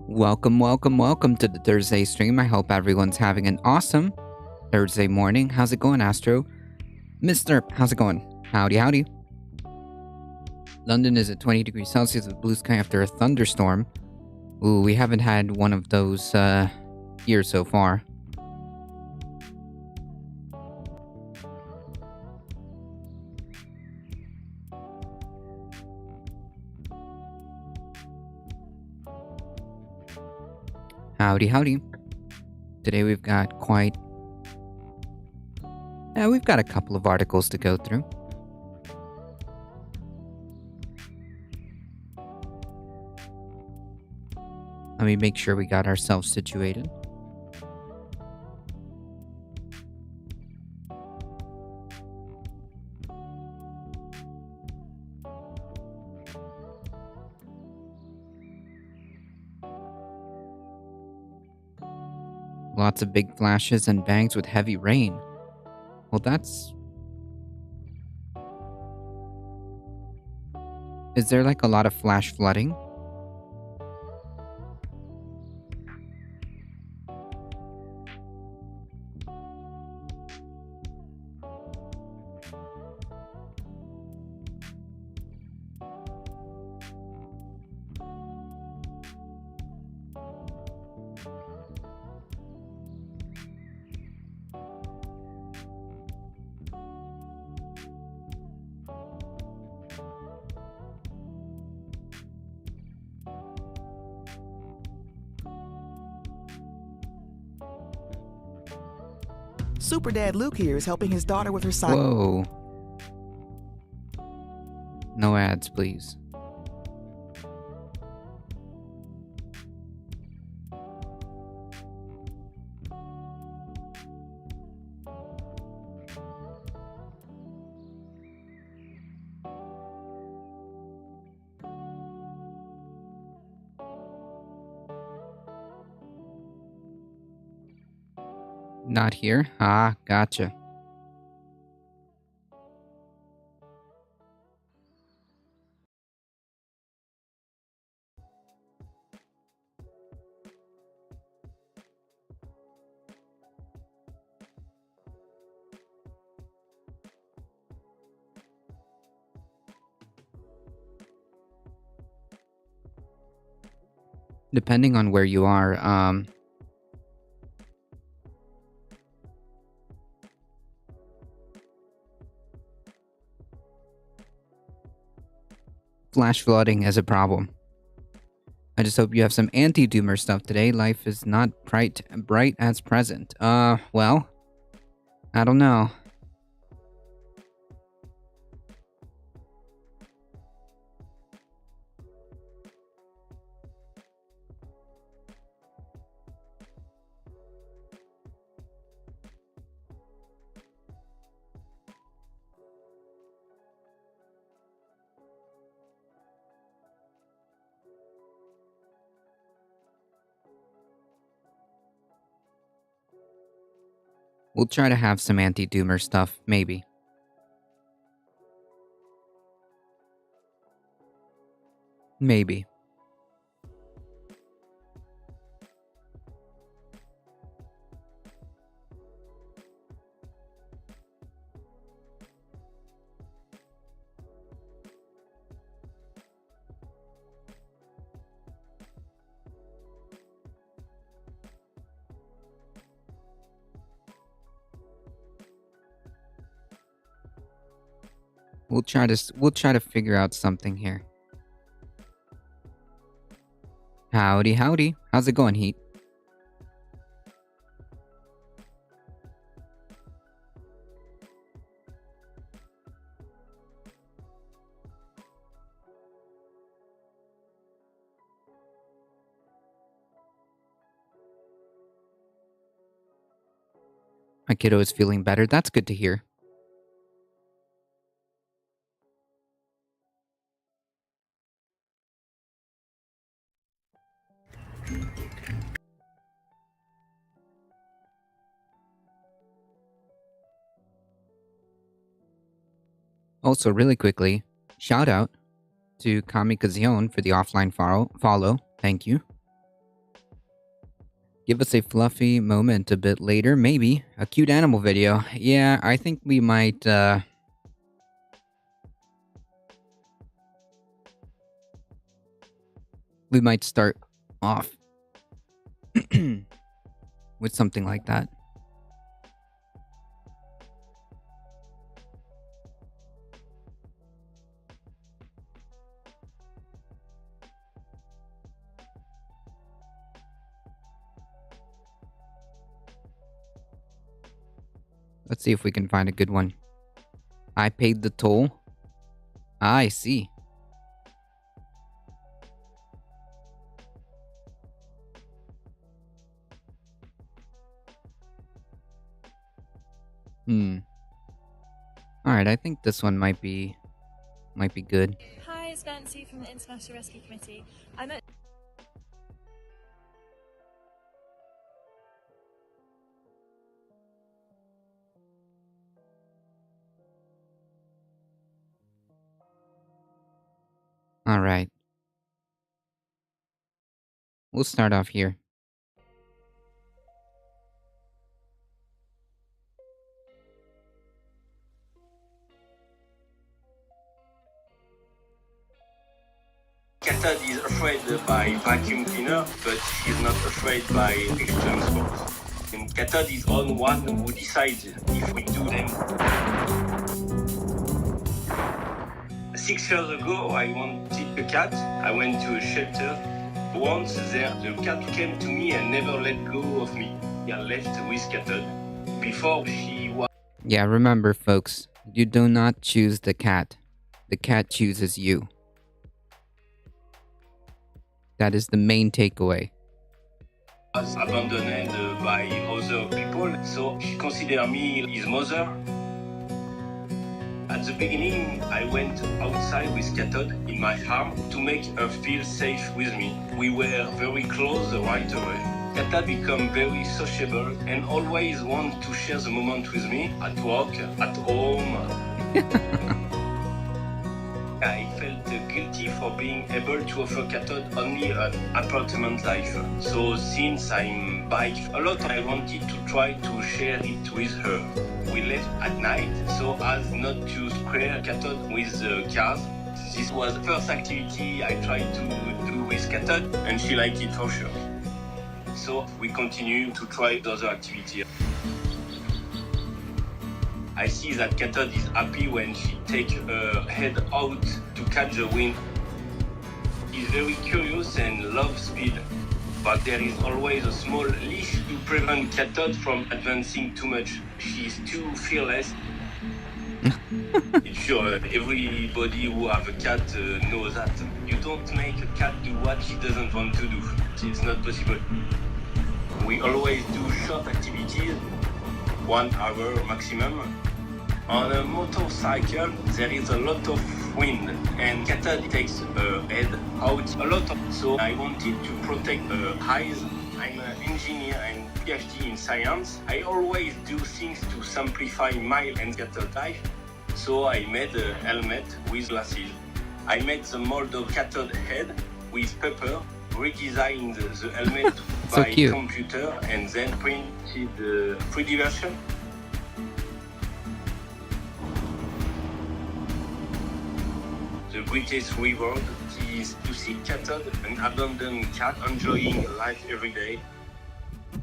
Welcome to the Thursday stream. I hope everyone's having an awesome Thursday morning. How's it going, Astro? Mister, how's it going? Howdy. London is at 20 degrees Celsius with blue sky after a thunderstorm. Ooh, we haven't had one of those years so far. Howdy. Today we've got we've got a couple of articles to go through. Let me make sure we got ourselves situated. Lots of big flashes and bangs with heavy rain. Well, that's... Is there like a lot of flash flooding? Super Dad Luke here is helping his daughter with her science. Whoa. No ads, please. Not here? Ah, gotcha. Depending on where you are, flash flooding is a problem. I just hope you have some anti-doomer stuff today. Life is not bright as present. Well, I don't know. We'll try to have some anti-doomer stuff, maybe. Maybe. We'll try to figure out something here. Howdy, howdy. How's it going, Heat? My kiddo is feeling better. That's good to hear. Also, really quickly, shout out to Kamikazion for the offline follow. Thank you. Give us a fluffy moment a bit later, maybe. A cute animal video. Yeah, I think we might, start off with something like that. Let's see if we can find a good one. I paid the toll. Ah, I see. Alright, I think this one might be good. Hi, it's Nancy from the International Rescue Committee. We'll start off here. Katad is afraid by vacuum cleaner, but she's not afraid by extreme sports. And Katad is on one who decides if we do them. 6 years ago, I wanted a cat. I went to a shelter. Once there, the cat came to me and never let go of me. I left with Katad. Before she was... Yeah, remember, folks, you do not choose the cat. The cat chooses you. That is the main takeaway. Was abandoned by other people, so she considered me his mother. At the beginning, I went outside with Katod in my arm to make her feel safe with me. We were very close right away. Katod became very sociable and always wanted to share the moment with me at work, at home. I felt guilty for being able to offer Katod only an apartment life. So since I'm bike a lot, I wanted to try to share it with her. We left at night so as not to scare Katod with the cars. This was the first activity I tried to do with Katod, and she liked it for sure. So we continue to try other activities. I see that Katod is happy when she takes her head out to catch the wind. She's very curious and loves speed, but there is always a small leash to prevent Katod from advancing too much. She's too fearless. It's sure everybody who have a cat knows that. You don't make a cat do what she doesn't want to do. It's not possible. We always do short activities, 1 hour maximum. On a motorcycle, there is a lot of wind, and Katod takes her head out a lot. So I wanted to protect her eyes. I'm an engineer and PhD in science. I always do things to simplify my and Katod life. So I made a helmet with glasses. I made the mold of Katod head with paper, redesigned the helmet So by cute. computer, and then printed the 3D version. The greatest reward is to see Katod, an abandoned cat, enjoying life every day.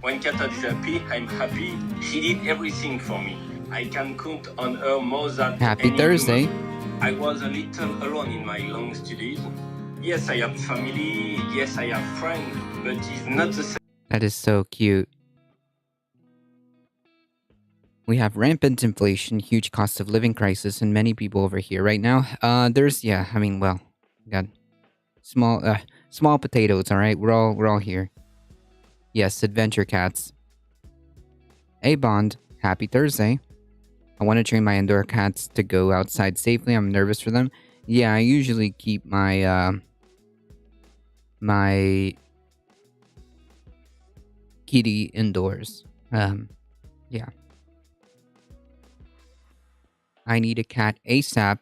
When Katod is happy, I'm happy. She did everything for me. I can count on her more than Happy any Thursday. human. I was a little alone in my long studies. Yes, I have family. Yes, I have friends, but it's not the same. That is so cute. We have rampant inflation, huge cost of living crisis, and many people over here right now. We got small potatoes. All right, we're all here. Yes, adventure cats. Hey Bond, happy Thursday. I want to train my indoor cats to go outside safely. I'm nervous for them. Yeah, I usually keep my my kitty indoors. Yeah. I need a cat ASAP.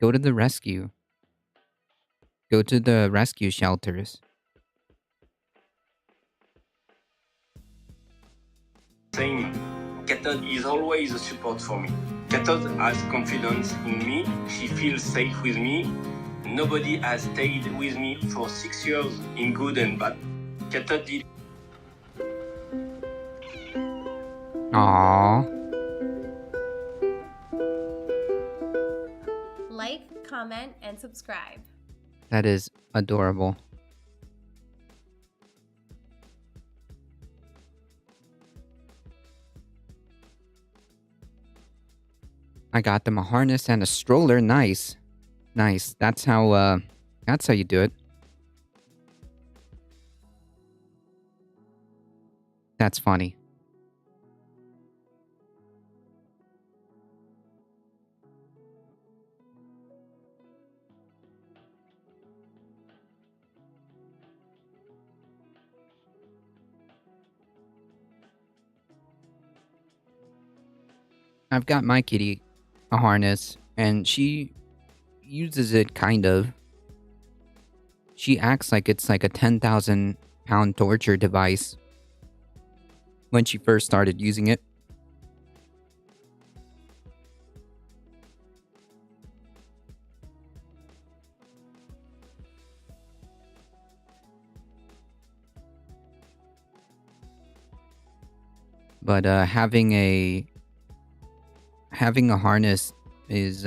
Go to the rescue. Go to the rescue shelters. Same. Katod is always a support for me. Katod has confidence in me. She feels safe with me. Nobody has stayed with me for 6 years in good and bad. Katod did. Aww. Like, comment, and subscribe. That is adorable. I got them a harness and a stroller. Nice. Nice. That's how you do it. That's funny. I've got my kitty a harness, and she uses it kind of. She acts like it's like a 10,000-pound torture device when she first started using it. But having a harness is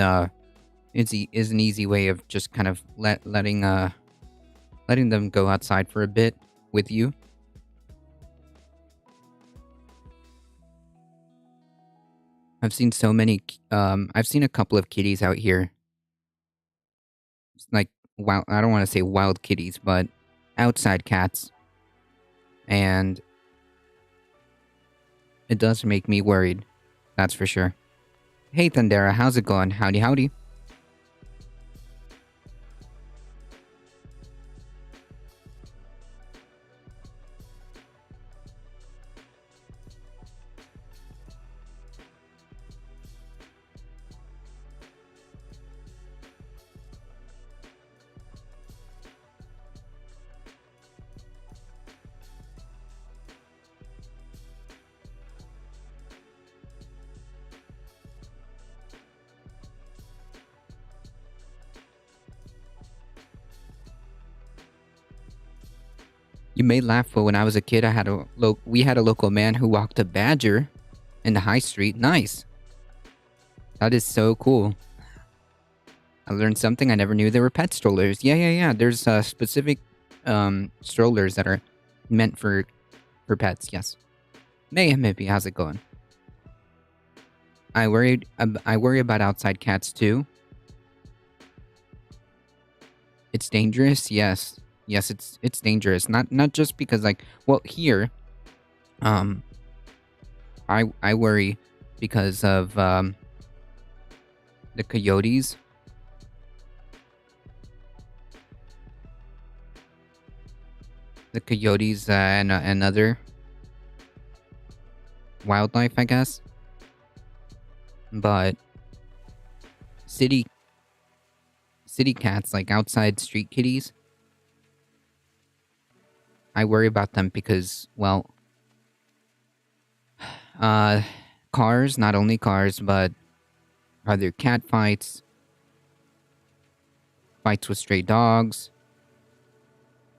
is an easy way of just kind of letting them go outside for a bit with you. I've seen so many. I've seen a couple of kitties out here. It's like wild. I don't want to say wild kitties, but outside cats, and it does make me worried. That's for sure. Hey, Thundera, how's it going? Howdy, howdy. You may laugh, but when I was a kid, we had a local man who walked a badger in the high street. Nice. That is so cool. I learned something I never knew. There were pet strollers. Yeah. There's specific strollers that are meant for pets. Yes. Maybe. How's it going? I worry about outside cats too. It's dangerous. Yes, it's dangerous. Not just because here, I worry because of the coyotes. The coyotes and other wildlife, I guess. But city cats, like outside street kitties, I worry about them because, well, cars, not only cars, but other cat fights, fights with stray dogs,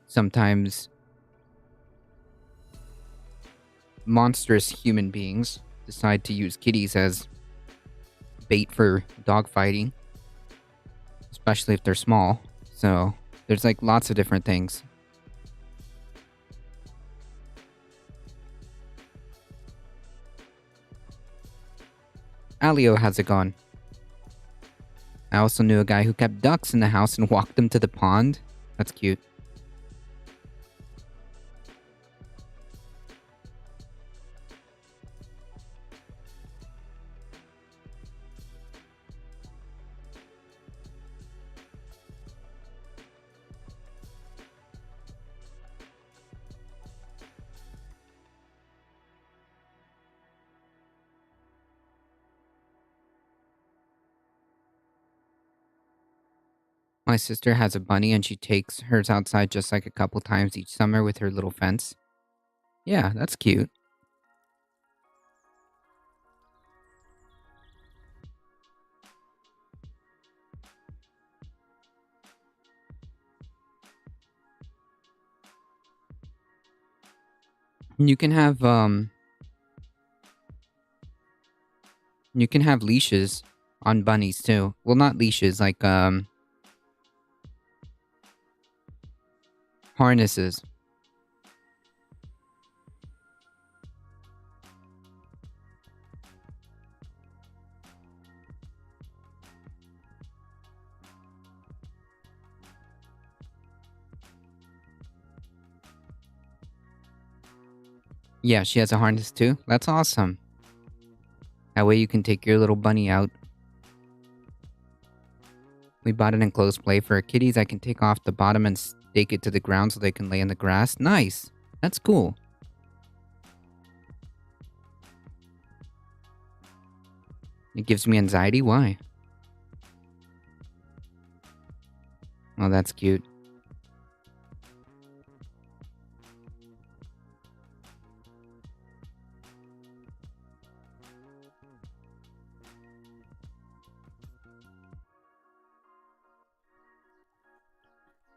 sometimes monstrous human beings decide to use kitties as bait for dog fighting, especially if they're small. So there's like lots of different things. Alio, how's it going? I also knew a guy who kept ducks in the house and walked them to the pond. That's cute. My sister has a bunny and she takes hers outside just like a couple times each summer with her little fence. Yeah, that's cute. You can have leashes on bunnies too. Well, not leashes, like harnesses. Yeah, she has a harness too. That's awesome. That way you can take your little bunny out. We bought an enclosed play for our kitties. I can take off the bottom and stake it to the ground so they can lay in the grass. Nice. That's cool. It gives me anxiety? Why? Oh, that's cute.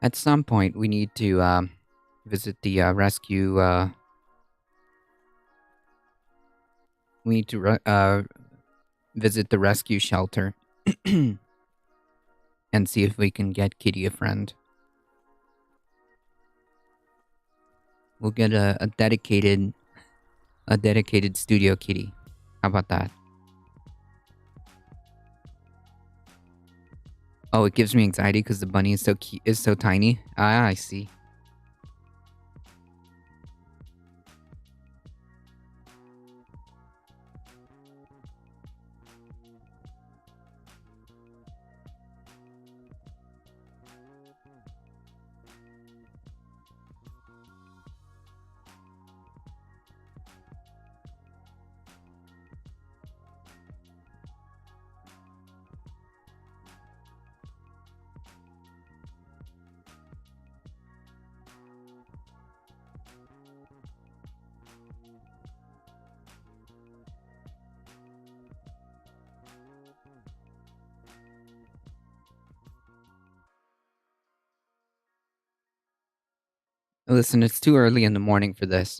At some point, we need to visit the rescue. We need to visit the rescue shelter and see if we can get Kitty a friend. We'll get a dedicated studio kitty. How about that? Oh, it gives me anxiety because the bunny is so tiny. Ah, I see. Listen, it's too early in the morning for this.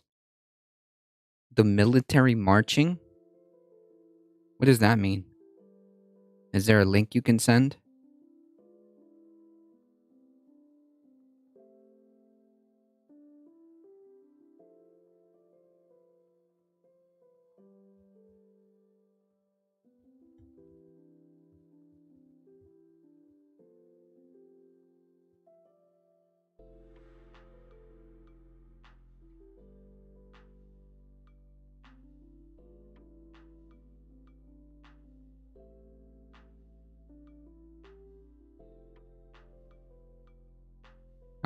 The military marching? What does that mean? Is there a link you can send?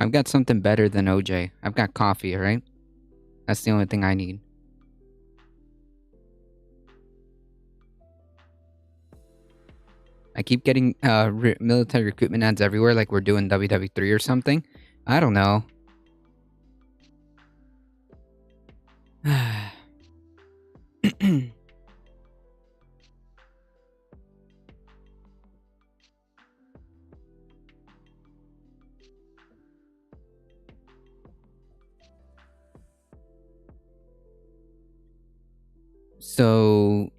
I've got something better than OJ. I've got coffee, alright? That's the only thing I need. I keep getting military recruitment ads everywhere like we're doing WW3 or something. I don't know. So,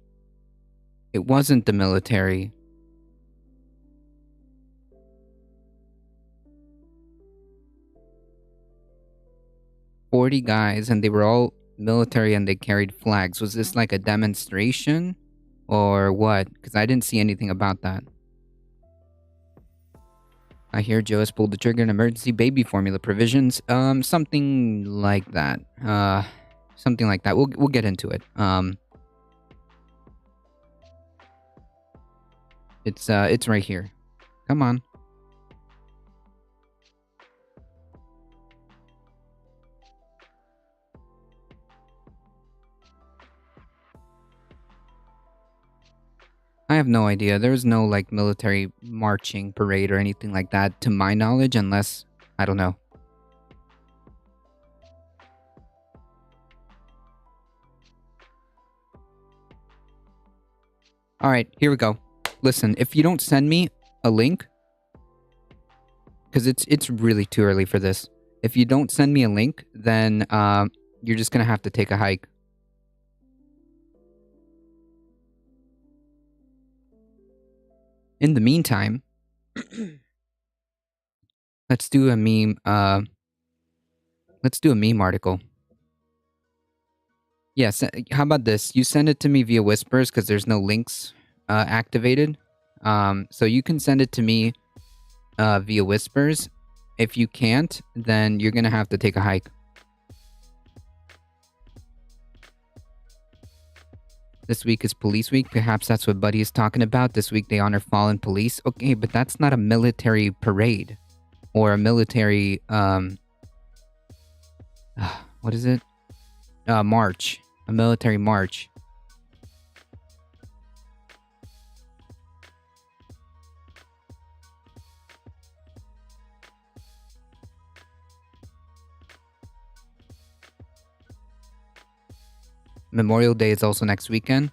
it wasn't the military. "40 guys, and they were all military and they carried flags." Was this like a demonstration? Or what? Because I didn't see anything about that. I hear Joe has pulled the trigger on emergency baby formula provisions. Something like that. Something like that. We'll get into it. It's right here. Come on. I have no idea. There's no like military marching parade or anything like that to my knowledge, unless I don't know. All right, here we go. Listen, if you don't send me a link, because it's really too early for this. If you don't send me a link, then you're just gonna have to take a hike. In the meantime, let's do a meme. Let's do a meme article. Yes. How about this? You send it to me via Whispers because there's no links activated. So you can send it to me via Whispers. If you can't, then you're gonna have to take a hike. This week is Police Week. Perhaps that's what Buddy is talking about. This week they honor fallen police. Okay, but that's not a military parade. Or a military, what is it? March. A military march. Memorial Day is also next weekend.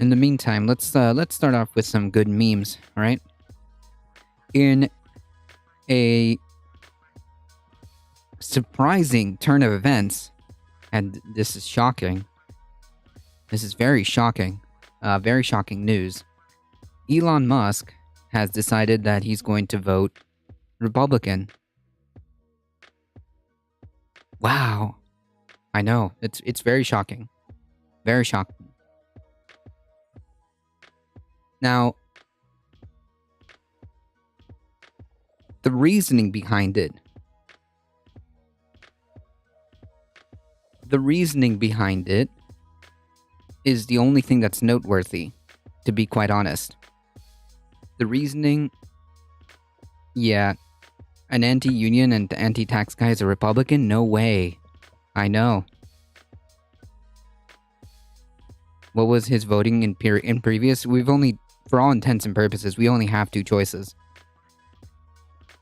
In the meantime, let's start off with some good memes, all right? in a surprising turn of events, and this is shocking. This is very shocking news. Elon Musk has decided that he's going to vote Republican. Wow. I know. It's very shocking. Very shocking. Now, the reasoning behind it. The reasoning behind it is the only thing that's noteworthy, to be quite honest. The reasoning, yeah, an anti-union and anti-tax guy is a Republican? No way. I know. What was his voting in previous? We've only, for all intents and purposes, we only have two choices.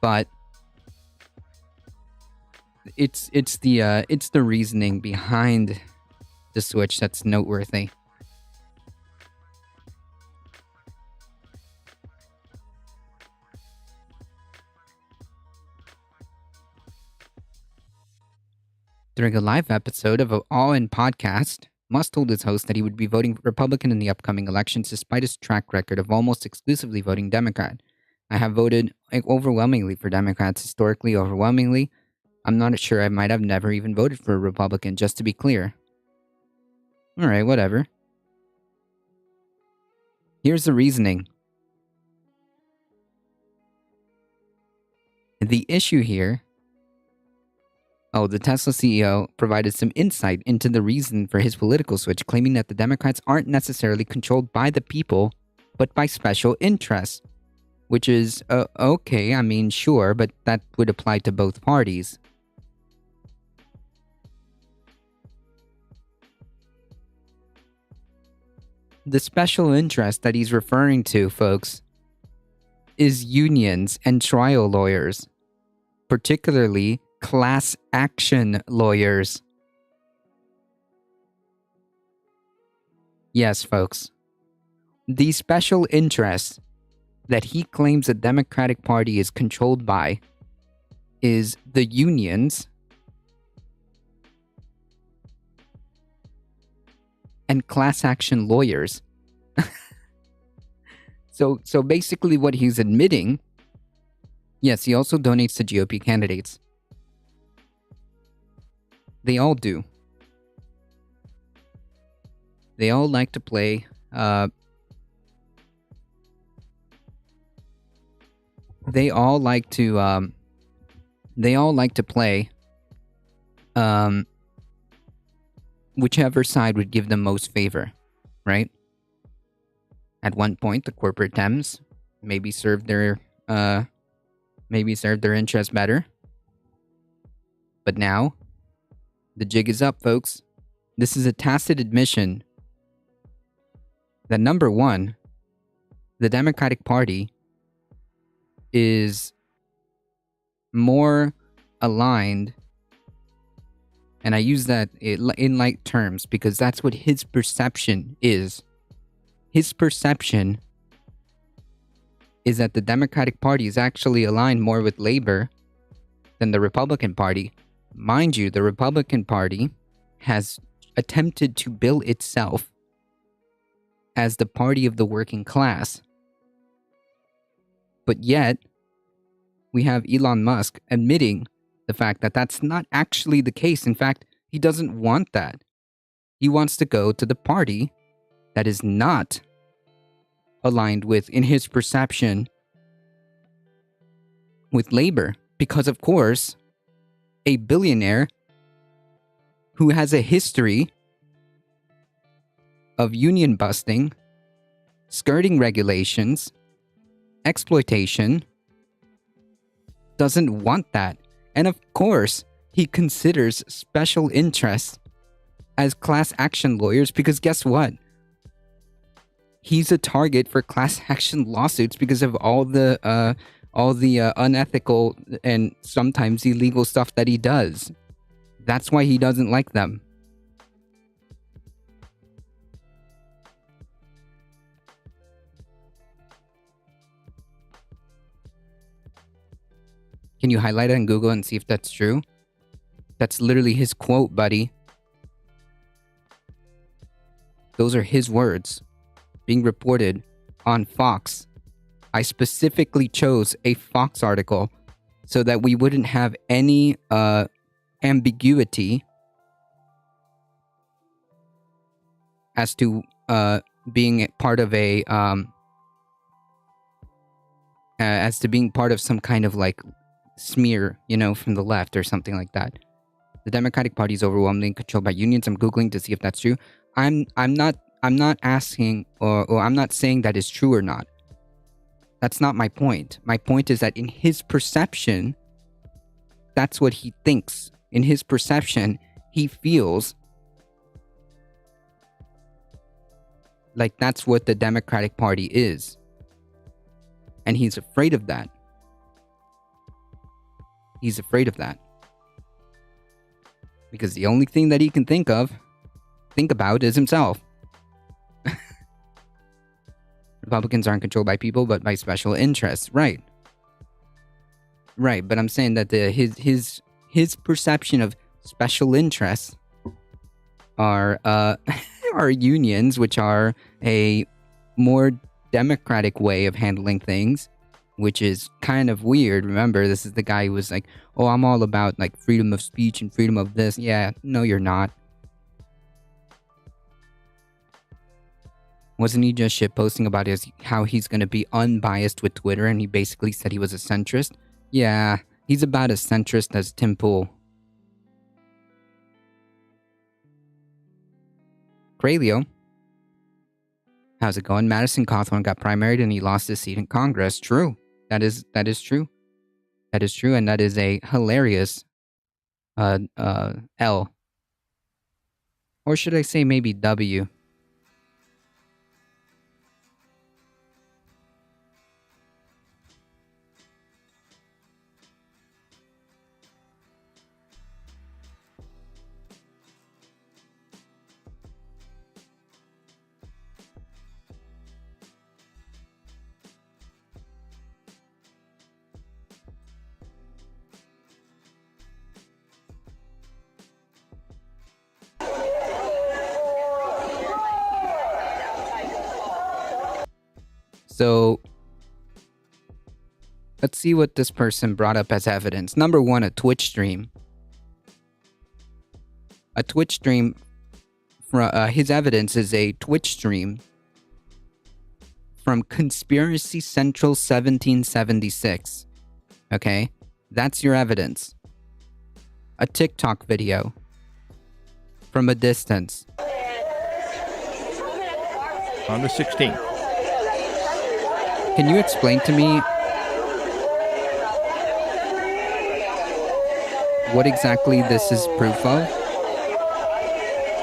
But it's the reasoning behind the switch that's noteworthy. During a live episode of an All In podcast, Musk told his host that he would be voting Republican in the upcoming elections despite his track record of almost exclusively voting Democrat. I have voted overwhelmingly for Democrats, historically overwhelmingly. I'm not sure, I might have never even voted for a Republican, just to be clear. Alright, whatever. Here's the reasoning. The issue here... the Tesla CEO provided some insight into the reason for his political switch, claiming that the Democrats aren't necessarily controlled by the people, but by special interests. Which is, okay, I mean, sure, but that would apply to both parties. The special interest that he's referring to, folks, is unions and trial lawyers, particularly class action lawyers. Yes, folks. The special interests that he claims the Democratic Party is controlled by is the unions and class action lawyers. So basically what he's admitting, yes, he also donates to GOP candidates. They all do. They all like to play they all like to play whichever side would give them most favor, right? At one point, the corporate Dems maybe served their interests better. But now, the jig is up, folks. This is a tacit admission that number one, the Democratic Party is more aligned, and I use that in light terms because that's what his perception is. His perception is that the Democratic Party is actually aligned more with labor than the Republican Party. Mind you, the Republican Party has attempted to bill itself as the party of the working class. But yet, we have Elon Musk admitting the fact that that's not actually the case. In fact, he doesn't want that. He wants to go to the party that is not aligned with, in his perception, with labor. Because, of course, a billionaire who has a history of union busting, skirting regulations, exploitation, doesn't want that. And of course, he considers special interests as class action lawyers because guess what? He's a target for class action lawsuits because of all the unethical and sometimes illegal stuff that he does. That's why he doesn't like them. Can you highlight it in Google and see if that's true? That's literally his quote, buddy. Those are his words being reported on Fox. I specifically chose a Fox article so that we wouldn't have any ambiguity as to being part of a as to being part of some kind of like smear, from the left or something like that. The Democratic Party is overwhelmingly controlled by unions. I'm Googling to see if that's true. I'm not asking or I'm not saying that is true or not. That's not my point. My point is that in his perception, that's what he thinks. In his perception, he feels like that's what the Democratic Party is. And he's afraid of that. He's afraid of that. Because the only thing that he can think about is himself. Republicans aren't controlled by people, but by special interests. Right. Right, but I'm saying that his perception of special interests are are unions, which are a more democratic way of handling things, which is kind of weird. Remember, this is the guy who was like, "Oh, I'm all about like freedom of speech and freedom of this." Yeah, no, you're not. Wasn't he just shitposting about how he's going to be unbiased with Twitter, and he basically said he was a centrist? Yeah, he's about as centrist as Tim Pool. Cralio. How's it going? Madison Cawthorn got primaried and he lost his seat in Congress. True. That is true. That is true, and that is a hilarious L. Or should I say maybe W? So, let's see what this person brought up as evidence. Number one, a Twitch stream. A Twitch stream, his evidence is a Twitch stream from Conspiracy Central 1776. Okay? That's your evidence. A TikTok video from a distance. On the 16th. Can you explain to me what exactly this is proof of?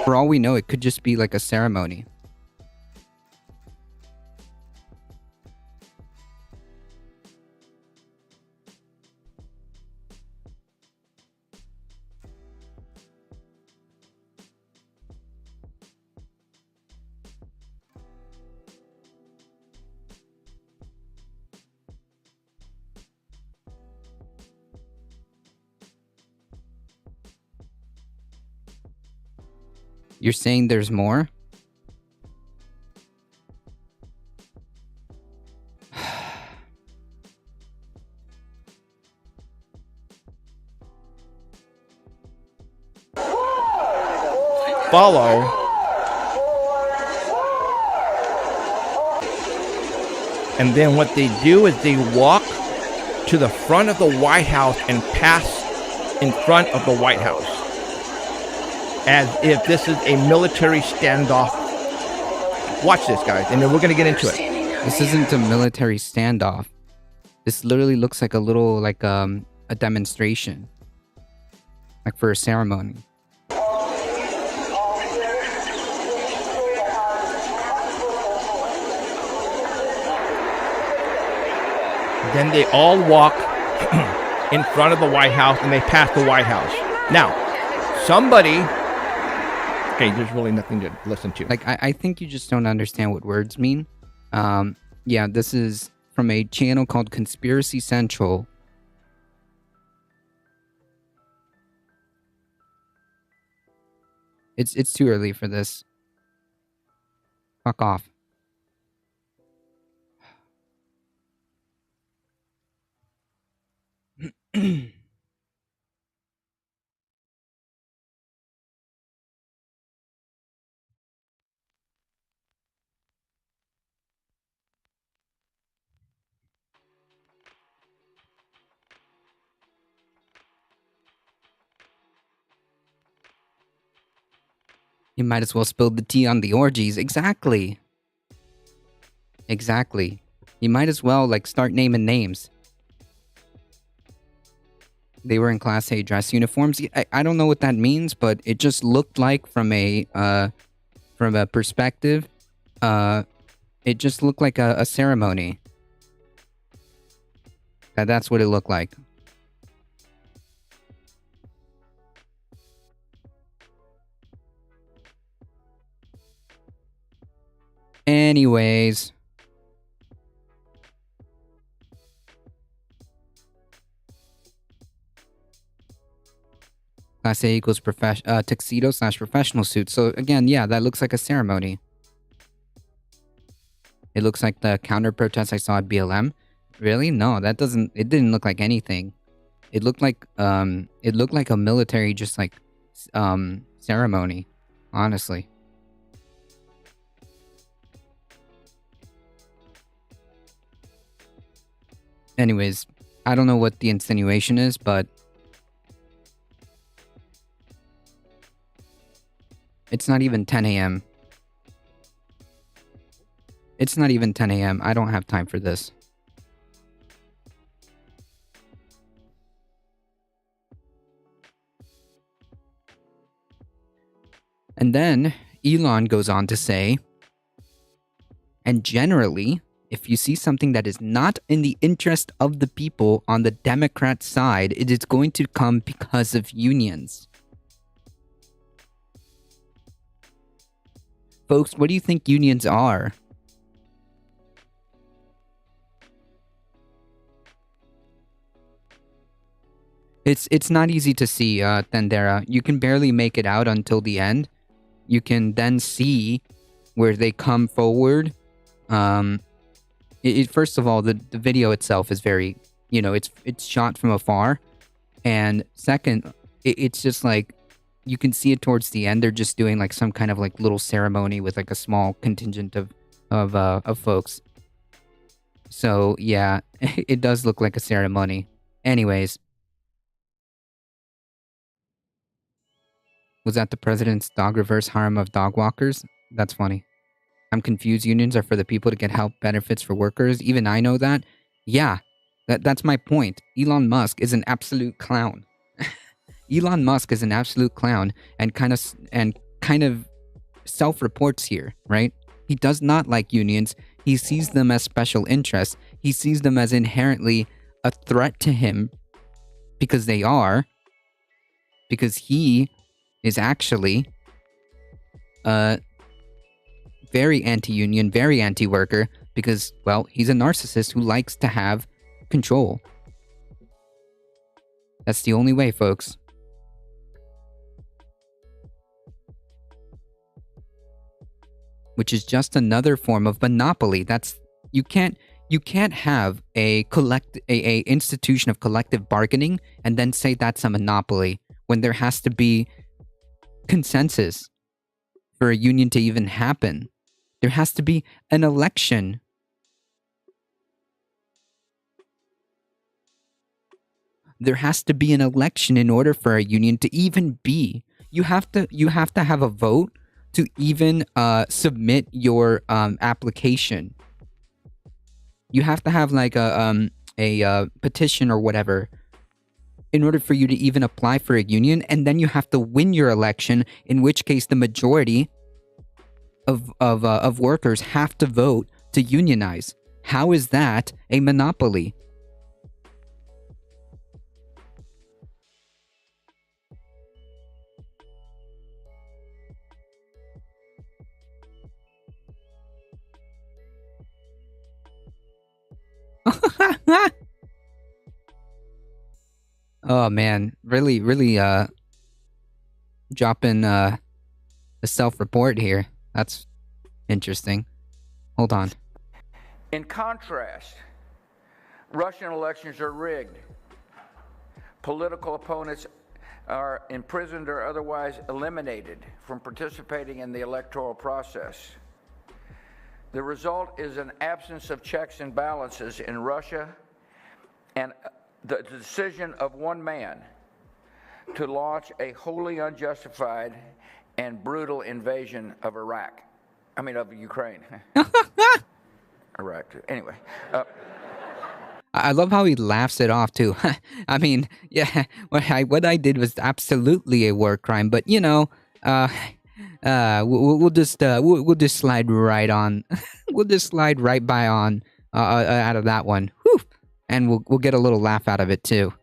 For all we know, it could just be like a ceremony. You're saying there's more? Follow. And then what they do is they walk to the front of the White House and pass in front of the White House, as if this is a military standoff. Watch this, guys, and then we're going to get into it. This isn't a military standoff. This literally looks like a little, like, a demonstration. Like for a ceremony. Then they all walk in front of the White House and they pass the White House. Now, somebody... Okay, there's really nothing to listen to. Like, I think you just don't understand what words mean. Yeah, this is from a channel called Conspiracy Central. It's too early for this. Fuck off. You might as well spill the tea on the orgies. Exactly. Exactly. You might as well like start naming names. They were in Class A dress uniforms. I don't know what that means, but it just looked like from a perspective, it just looked like a ceremony. That's what it looked like. Anyways. Class A equals tuxedo / professional suit. So again, yeah, that looks like a ceremony. It looks like the counter protest I saw at BLM. Really? No, it didn't look like anything. It looked like a military just like ceremony, honestly. Anyways, I don't know what the insinuation is, but it's not even 10 a.m. It's not even 10 a.m. I don't have time for this. And then Elon goes on to say, and generally, if you see something that is not in the interest of the people on the Democrat side, it is going to come because of unions. Folks, what do you think unions are? It's not easy to see, Tendera. You can barely make it out until the end. You can then see where they come forward. First of all, the video itself is very, it's shot from afar. And second, it's just like, you can see it towards the end. They're just doing like some kind of like little ceremony with like a small contingent of folks. So yeah, it does look like a ceremony. Anyways. Was that the president's dog reverse harm of dog walkers? That's funny. I'm confused. Unions are for the people to get help benefits for workers. Even I know that. Yeah, that's my point. Elon Musk is an absolute clown. Elon Musk is an absolute clown and kind of self-reports here, right? He does not like unions. He sees them as special interests. He sees them as inherently a threat to him because they are. Because he is actually very anti-union, very anti-worker, because, well, he's a narcissist who likes to have control. That's the only way, folks. Which is just another form of monopoly. You can't have a institution of collective bargaining and then say that's a monopoly when there has to be consensus for a union to even happen. There has to be an election. There has to be an election in order for a union to even be. You have to have a vote to even submit your application. You have to have like a petition or whatever in order for you to even apply for a union, and then you have to win your election, in which case the majority of workers have to vote to unionize. How is that a monopoly? Oh man, really dropping a self-report here. That's interesting. Hold on. In contrast, Russian elections are rigged. Political opponents are imprisoned or otherwise eliminated from participating in the electoral process. The result is an absence of checks and balances in Russia and the decision of one man to launch a wholly unjustified and brutal invasion of of Ukraine. Iraq. Anyway. I love how he laughs it off too. I mean, yeah, what I did was absolutely a war crime, but we'll just slide right on. We'll just slide right by on out of that one. Whew. And we'll get a little laugh out of it too.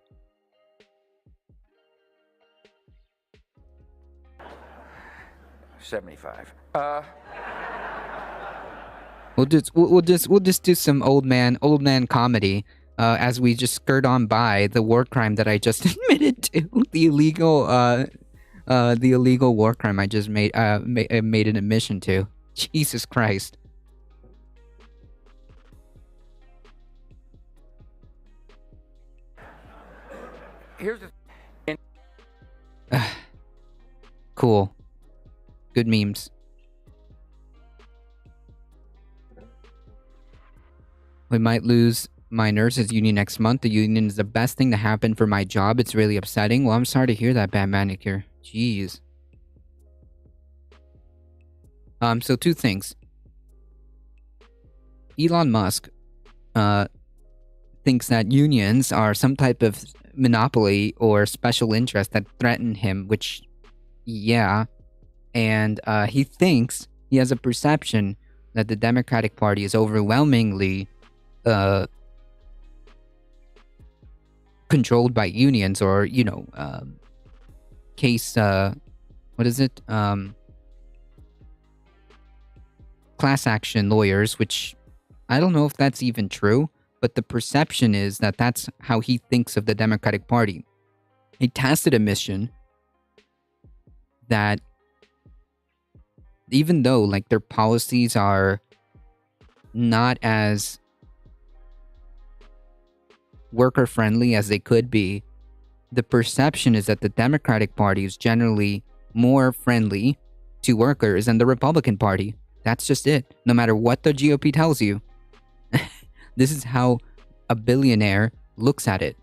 75. We'll just do some old man comedy as we just skirt on by the war crime that I just admitted to, the illegal war crime I just made an admission to. Jesus Christ. Here's the Cool. Good memes. We might lose my nurses union next month. The union is the best thing to happen for my job. It's really upsetting. Well, I'm sorry to hear that, Bad Manicure. Jeez. So two things. Elon Musk thinks that unions are some type of monopoly or special interest that threaten him, which, yeah. And he thinks, he has a perception that the Democratic Party is overwhelmingly controlled by unions or, class action lawyers, which I don't know if that's even true, but the perception is that that's how he thinks of the Democratic Party. A tacit admission that even though their policies are not as worker friendly as they could be, the perception is that the Democratic Party is generally more friendly to workers than the Republican Party. That's just it. No matter what the GOP tells you. This is how a billionaire looks at it.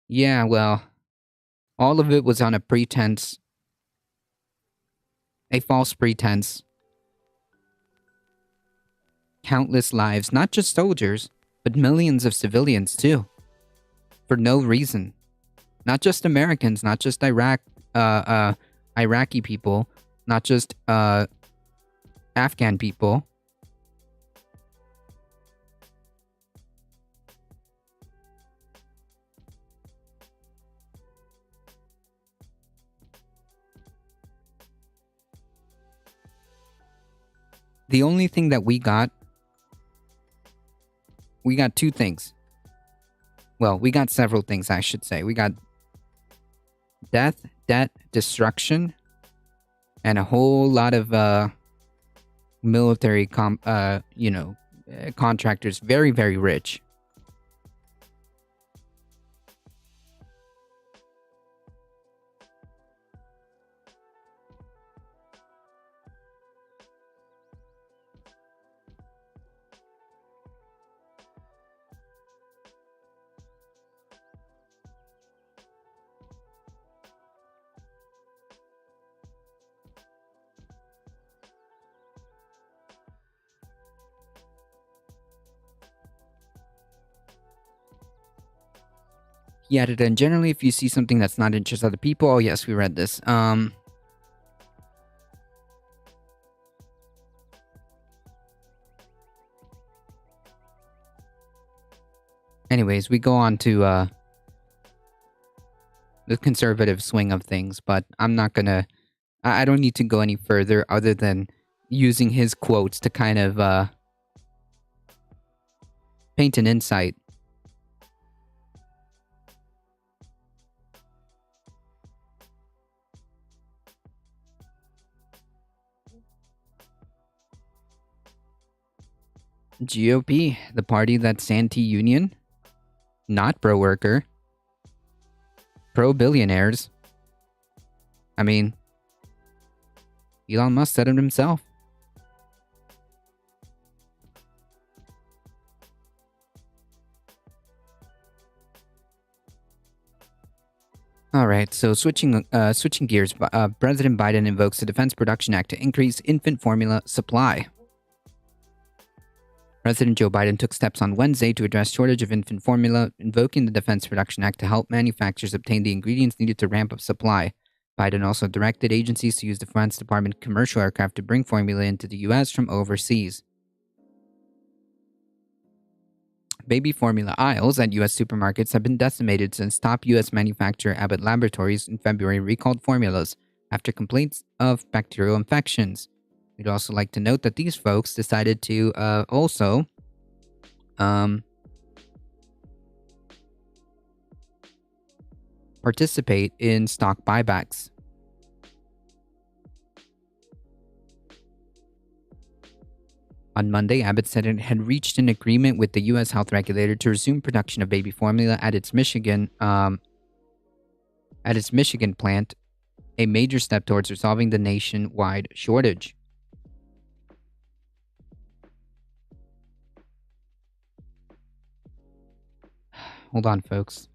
Yeah, well, all of it was on a pretense. A false pretense. Countless lives, not just soldiers, but millions of civilians too. For no reason. Not just Americans, not just Iraqi people, not just Afghan people. The only thing that we got two things. Well, we got several things, I should say. We got death, debt, destruction, and a whole lot of military contractors, very, very rich. He added, and generally if you see something that's not interest other people, oh yes, we read this. Anyways, we go on to the conservative swing of things, but I'm not gonna. I don't need to go any further other than using his quotes to kind of paint an insight. GOP, the party that's anti-union, not pro-worker, pro-billionaires. I mean, Elon Musk said it himself. All right, so switching gears, President Biden invokes the Defense Production Act to increase infant formula supply. President Joe Biden took steps on Wednesday to address shortage of infant formula, invoking the Defense Production Act to help manufacturers obtain the ingredients needed to ramp up supply. Biden also directed agencies to use the Defense Department commercial aircraft to bring formula into the U.S. from overseas. Baby formula aisles at U.S. supermarkets have been decimated since top U.S. manufacturer Abbott Laboratories in February recalled formulas after complaints of bacterial infections. We'd also like to note that these folks decided to also participate in stock buybacks. On Monday, Abbott said it had reached an agreement with the U.S. health regulator to resume production of baby formula at its Michigan plant, a major step towards resolving the nationwide shortage. Hold on, folks.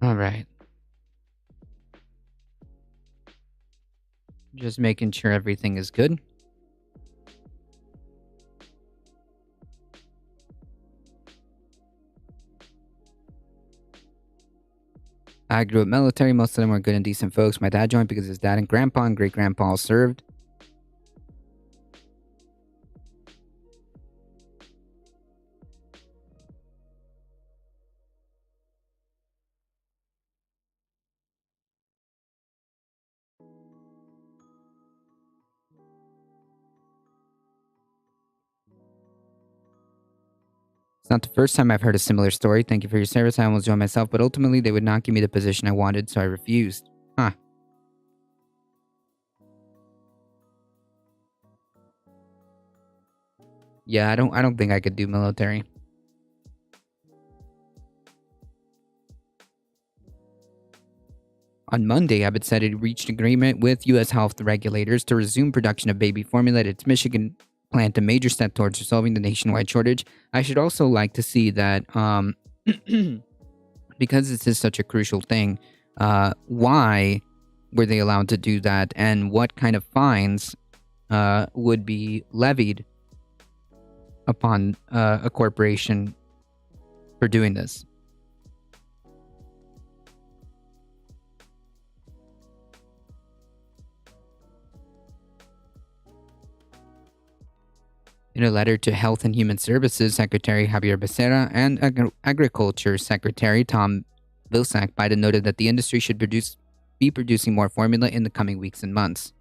All right. Just making sure everything is good. I grew up military. Most of them were good and decent folks. My dad joined because his dad and grandpa and great-grandpa all served. It's not the first time I've heard a similar story. Thank you for your service. I almost joined myself, but ultimately they would not give me the position I wanted, so I refused. Huh. Yeah, I don't think I could do military. On Monday, Abbott said it reached agreement with U.S. health regulators to resume production of baby formula at its Michigan plant, a major step towards resolving the nationwide shortage. I should also like to see that, because this is such a crucial thing, why were they allowed to do that, and what kind of fines would be levied upon a corporation for doing this. In a letter to Health and Human Services Secretary Javier Becerra and Agriculture Secretary Tom Vilsack, Biden noted that the industry should be producing more formula in the coming weeks and months.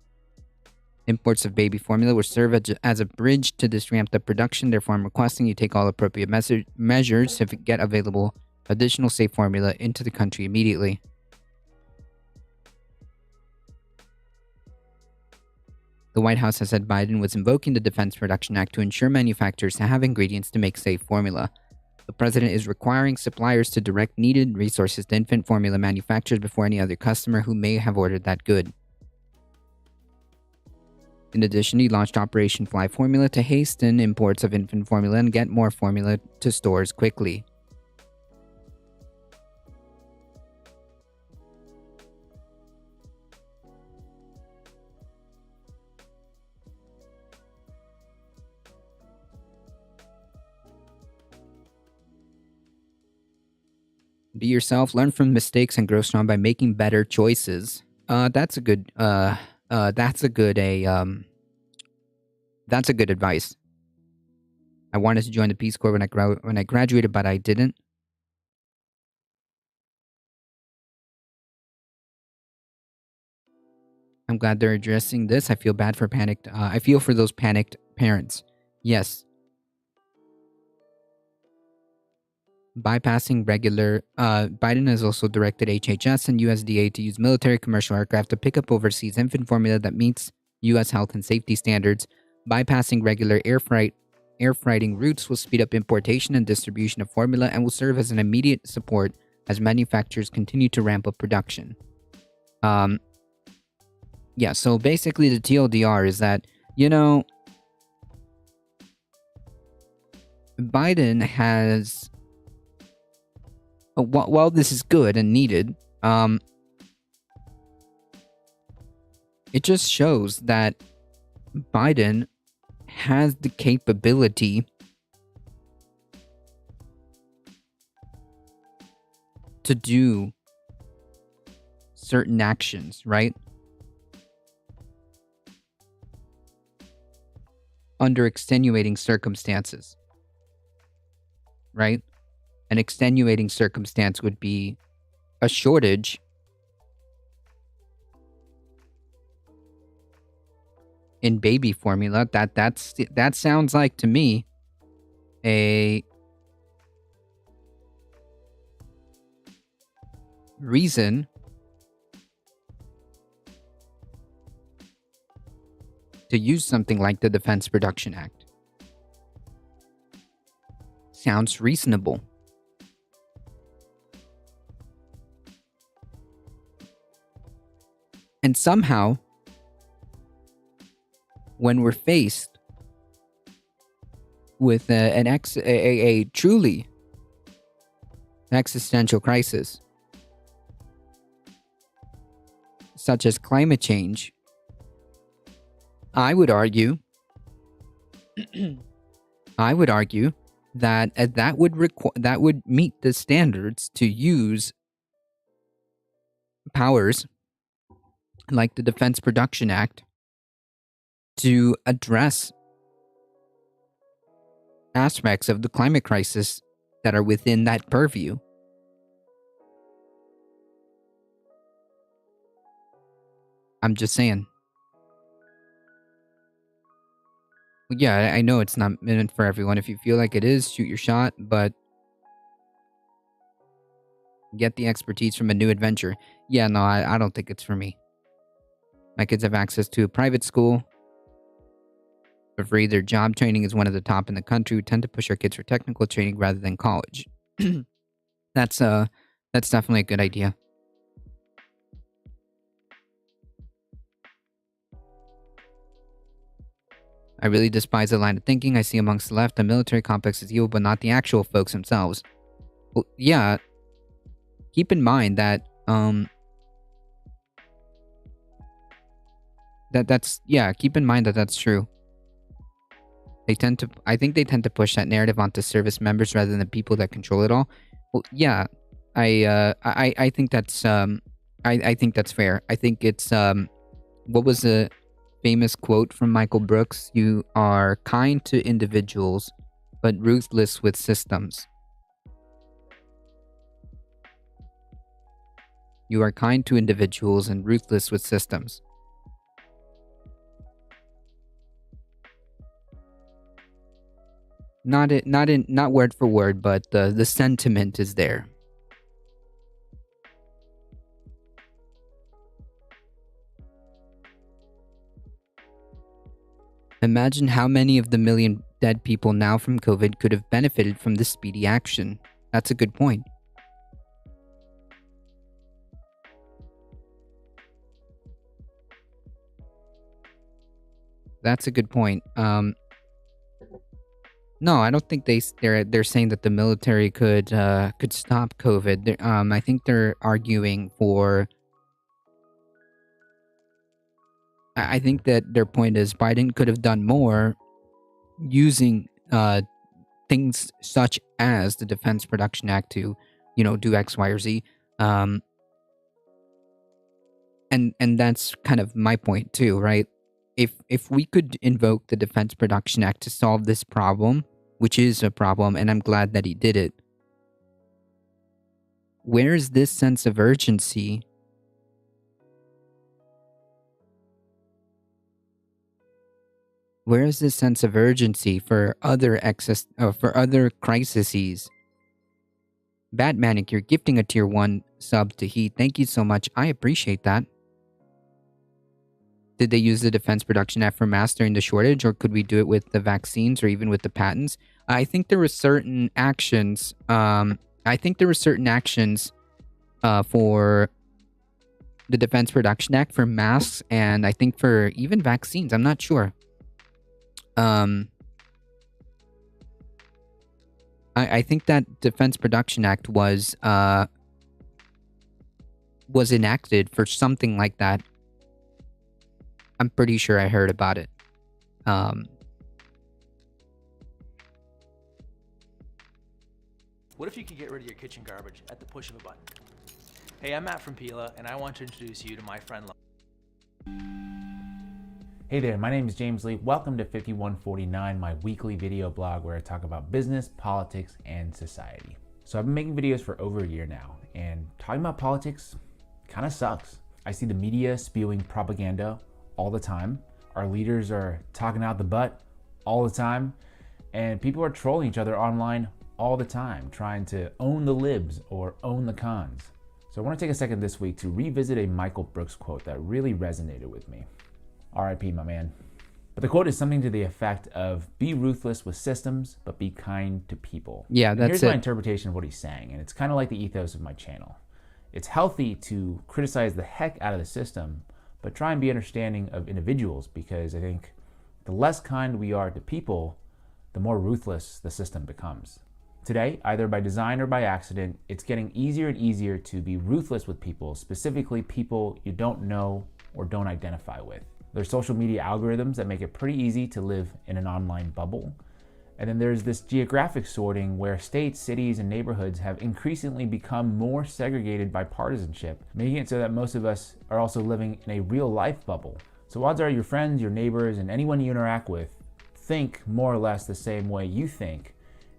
Imports of baby formula will serve as a bridge to this ramped-up production. Therefore, I'm requesting you take all appropriate measures to get available additional safe formula into the country immediately. The White House has said Biden was invoking the Defense Production Act to ensure manufacturers have ingredients to make safe formula. The president is requiring suppliers to direct needed resources to infant formula manufacturers before any other customer who may have ordered that good. In addition, he launched Operation Fly Formula to hasten imports of infant formula and get more formula to stores quickly. Be yourself, learn from mistakes, and grow strong by making better choices. That's a good advice. I wanted to join the Peace Corps when I graduated, but I didn't. I'm glad they're addressing this. I feel bad for panicked. I feel for those panicked parents. Yes. Bypassing regular. Biden has also directed HHS and USDA to use military commercial aircraft to pick up overseas infant formula that meets U.S. health and safety standards. Bypassing regular air freighting routes will speed up importation and distribution of formula and will serve as an immediate support as manufacturers continue to ramp up production. Yeah, so basically the TLDR is that, Biden has... While this is good and needed, it just shows that Biden has the capability to do certain actions, right? Under extenuating circumstances, right? An extenuating circumstance would be a shortage in baby formula. That sounds like to me a reason to use something like the Defense Production Act. Sounds reasonable. And somehow, when we're faced with a truly existential crisis, such as climate change, I would argue that that would meet the standards to use powers like the Defense Production Act to address aspects of the climate crisis that are within that purview. I'm just saying. Yeah, I know it's not meant for everyone. If you feel like it is, shoot your shot, but get the expertise from a new adventure. Yeah, no, I don't think it's for me. My kids have access to a private school for free. Their job training is one of the top in the country. We tend to push our kids for technical training rather than college. That's definitely a good idea. I really despise the line of thinking I see amongst the left. The military complex is evil, but not the actual folks themselves. Well, yeah. Keep in mind that keep in mind that that's true. I think they tend to push that narrative onto service members rather than the people that control it all. Well, yeah, I think that's I think that's fair. I think it's what was the famous quote from Michael Brooks? You are kind to individuals, but ruthless with systems. You are kind to individuals and ruthless with systems. Not word for word, but the sentiment is there. Imagine how many of the million dead people now from COVID could have benefited from this speedy action. That's a good point. That's a good point. No, I don't think they're saying that the military could stop COVID. I think they're arguing for. I think that their point is Biden could have done more using things such as the Defense Production Act to, do X, Y, or Z. And that's kind of my point too, right? If we could invoke the Defense Production Act to solve this problem, which is a problem, and I'm glad that he did it, where's this sense of urgency? Where is this sense of urgency for other crises? Batmanic, you're gifting a tier 1 sub to Heat. Thank you so much. I appreciate that. Did they use the Defense Production Act for masks during the shortage, or could we do it with the vaccines or even with the patents? I think there were certain actions. For the Defense Production Act for masks, and I think for even vaccines. I'm not sure. I think that Defense Production Act was enacted for something like that. I'm pretty sure I heard about it. What if you could get rid of your kitchen garbage at the push of a button? Hey, I'm Matt from Pila, and I want to introduce you to my friend. Hey there, my name is James Lee. Welcome to 5149, my weekly video blog where I talk about business, politics, and society. So I've been making videos for over a year now, and talking about politics kind of sucks. I see the media spewing propaganda all the time. Our leaders are talking out the butt all the time, and people are trolling each other online all the time, trying to own the libs or own the cons. So I want to take a second this week to revisit a Michael Brooks quote that really resonated with me. R.I.P. my man. But the quote is something to the effect of, be ruthless with systems, but be kind to people. Yeah, that's Here's my interpretation of what he's saying, and it's kind of like the ethos of my channel. It's healthy to criticize the heck out of the system, but try and be understanding of individuals, because I think the less kind we are to people, the more ruthless the system becomes. Today, either by design or by accident, it's getting easier and easier to be ruthless with people, specifically people you don't know or don't identify with. There's social media algorithms that make it pretty easy to live in an online bubble. And then there's this geographic sorting where states, cities, and neighborhoods have increasingly become more segregated by partisanship, making it so that most of us are also living in a real life bubble. So odds are your friends, your neighbors, and anyone you interact with think more or less the same way you think.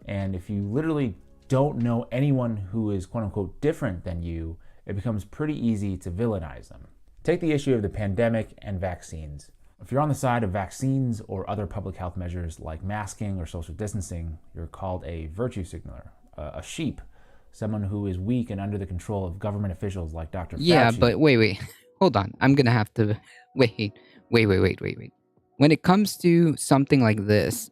And if you literally don't know anyone who is quote unquote different than you, it becomes pretty easy to villainize them. Take the issue of the pandemic and vaccines. If you're on the side of vaccines or other public health measures like masking or social distancing, you're called a virtue signaler, a sheep, someone who is weak and under the control of government officials like Dr. Fauci. Yeah, but wait. Hold on. I'm going to have to... Wait. When it comes to something like this,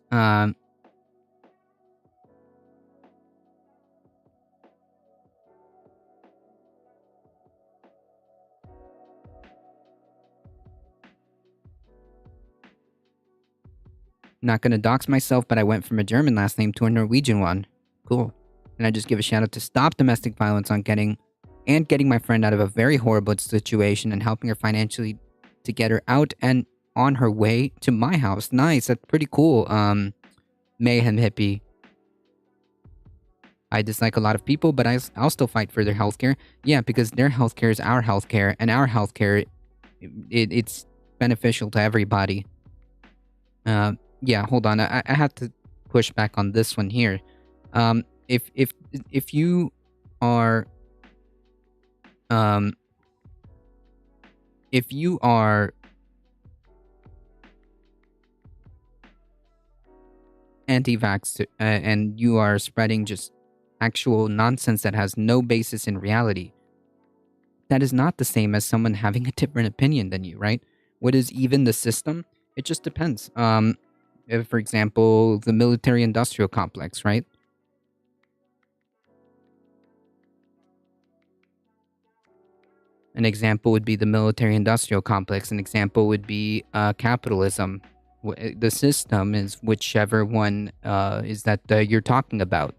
not going to dox myself, but I went from a German last name to a Norwegian one. Cool. And I just give a shout out to Stop Domestic Violence on getting my friend out of a very horrible situation and helping her financially to get her out and on her way to my house. Nice. That's pretty cool. Mayhem Hippie. I dislike a lot of people, but I'll still fight for their healthcare. Yeah, because their healthcare is our healthcare, and our healthcare, it's beneficial to everybody. Yeah, hold on. I have to push back on this one here. If you are anti-vax and you are spreading just actual nonsense that has no basis in reality, that is not the same as someone having a different opinion than you, right? What is even the system? It just depends. If, for example, the military-industrial complex, right? An example would be the military-industrial complex. An example would be capitalism. The system is whichever one is that you're talking about.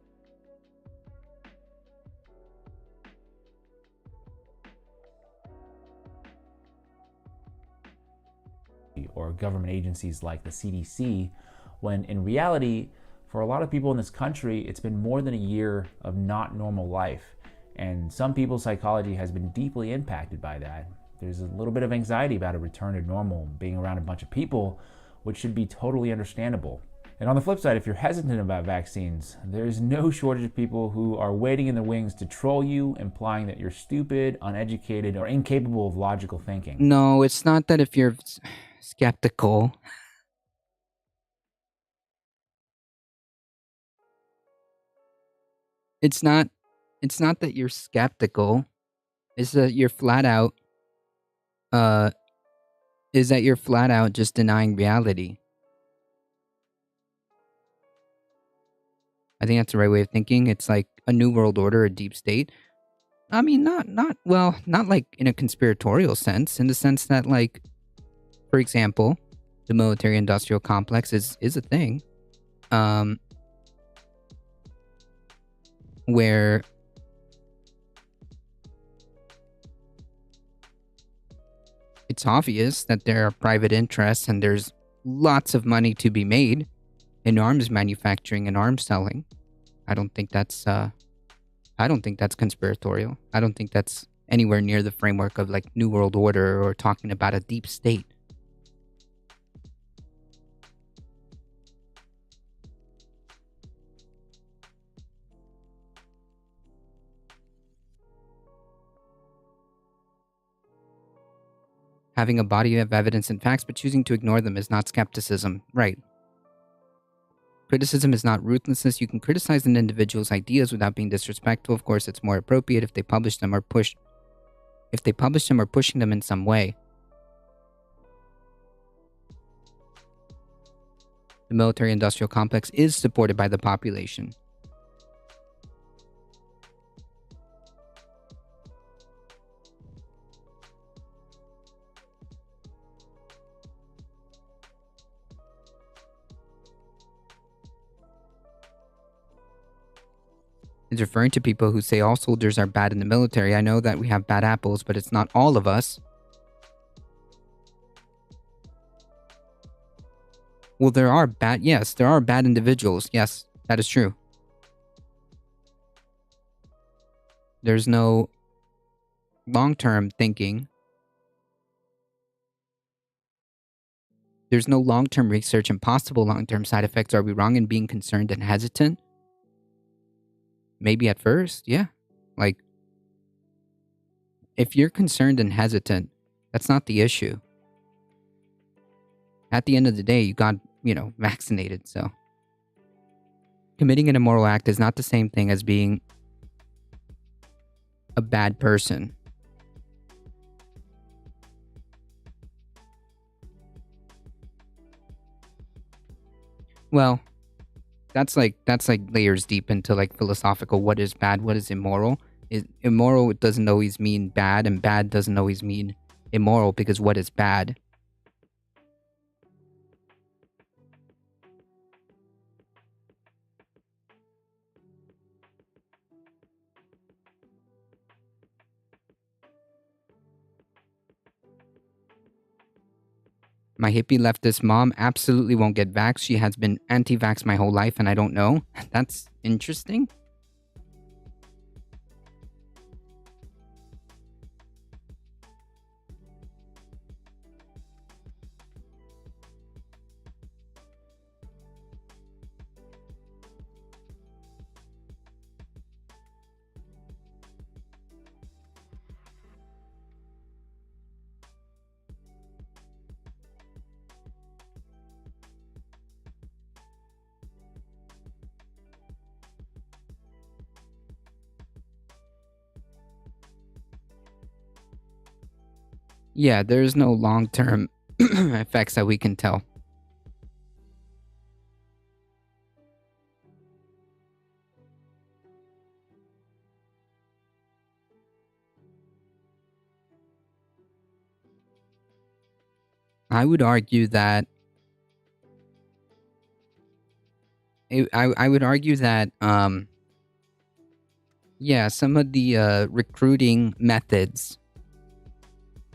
Or government agencies like the CDC, when in reality, for a lot of people in this country, it's been more than a year of not normal life. And some people's psychology has been deeply impacted by that. There's a little bit of anxiety about a return to normal, being around a bunch of people, which should be totally understandable. And on the flip side, if you're hesitant about vaccines, there's no shortage of people who are waiting in the wings to troll you, implying that you're stupid, uneducated, or incapable of logical thinking. No, it's not that if you're skeptical. It's not that you're skeptical. It's that you're flat out just denying reality. I think that's the right way of thinking. It's like a new world order, a deep state. I mean, not like in a conspiratorial sense, in the sense that, like, for example, the military-industrial complex is a thing, where it's obvious that there are private interests and there's lots of money to be made in arms manufacturing and arms selling. I don't think that's conspiratorial. I don't think that's anywhere near the framework of like New World Order or talking about a deep state. Having a body of evidence and facts but choosing to ignore them is not skepticism. Right. Criticism is not ruthlessness. You can criticize an individual's ideas without being disrespectful. Of course, it's more appropriate if they publish them or pushing them in some way. The military-industrial complex is supported by the population. It's referring to people who say all soldiers are bad in the military. I know that we have bad apples, but it's not all of us. Well, there are bad individuals. Yes, that is true. There's no long-term thinking. There's no long-term research and possible long-term side effects. Are we wrong in being concerned and hesitant? Maybe at first, yeah. Like, if you're concerned and hesitant, that's not the issue. At the end of the day, you got, vaccinated, so. Committing an immoral act is not the same thing as being a bad person. Well, that's like layers deep into like philosophical what is bad, what is immoral. Immoral doesn't always mean bad, and bad doesn't always mean immoral, because what is bad? My hippie leftist mom absolutely won't get vaxxed. She has been anti-vax my whole life and I don't know. That's interesting. Yeah, there's no long-term effects that we can tell. I would argue that I would argue that yeah, some of the recruiting methods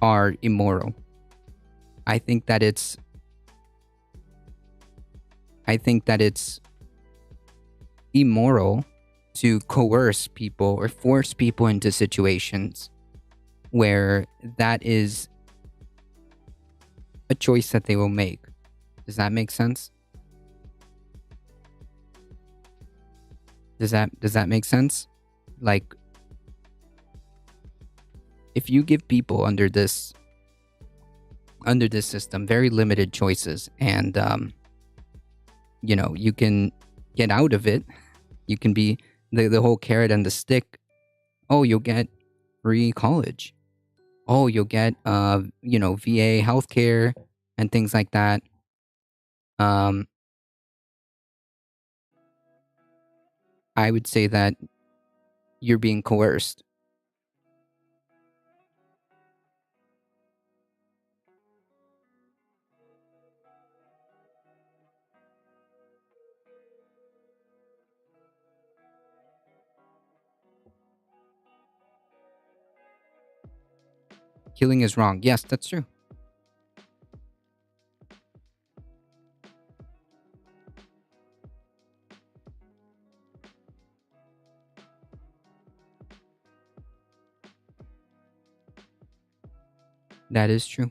are immoral. I think that it's immoral to coerce people or force people into situations where that is a choice that they will make. Does that make sense? Does that make sense? Like, if you give people under this system very limited choices, and you can get out of it. You can be the whole carrot and the stick. Oh, you'll get free college. Oh, you'll get VA healthcare and things like that. I would say that you're being coerced. Killing is wrong. Yes, that's true. That is true.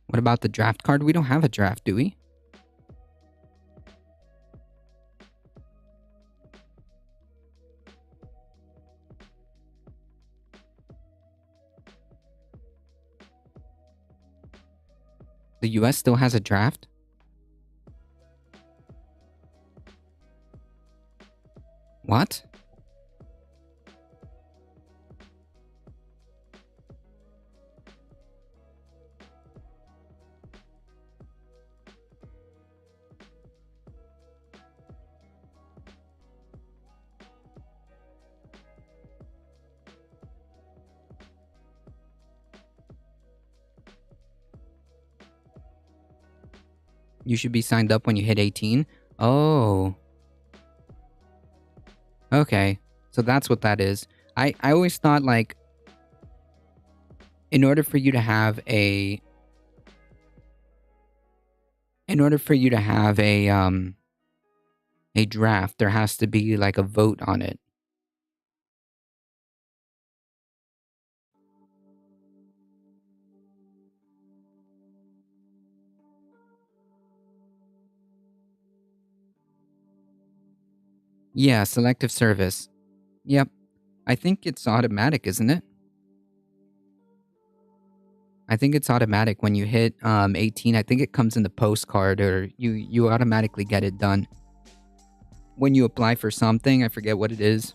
What about the draft card? We don't have a draft, do we? The US still has a draft? What? You should be signed up when you hit 18? Oh. Okay. So that's what that is. I always thought, like, in order for you to have a draft, there has to be like a vote on it. Yeah, selective service. Yep. I think it's automatic, isn't it? I think it's automatic when you hit 18. I think it comes in the postcard, or you automatically get it done. When you apply for something, I forget what it is.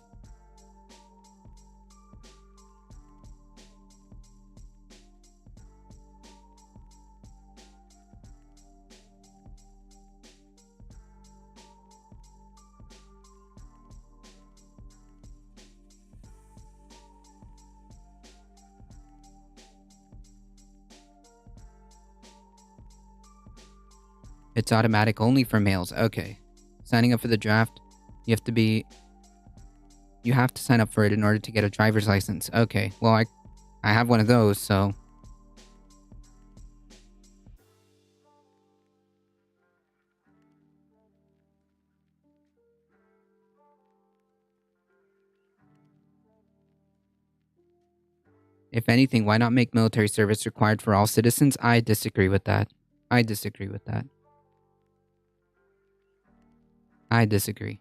It's automatic only for males. Okay. Signing up for the draft, you have to sign up for it in order to get a driver's license. Okay. Well, I have one of those, so. If anything, why not make military service required for all citizens? I disagree with that. I disagree.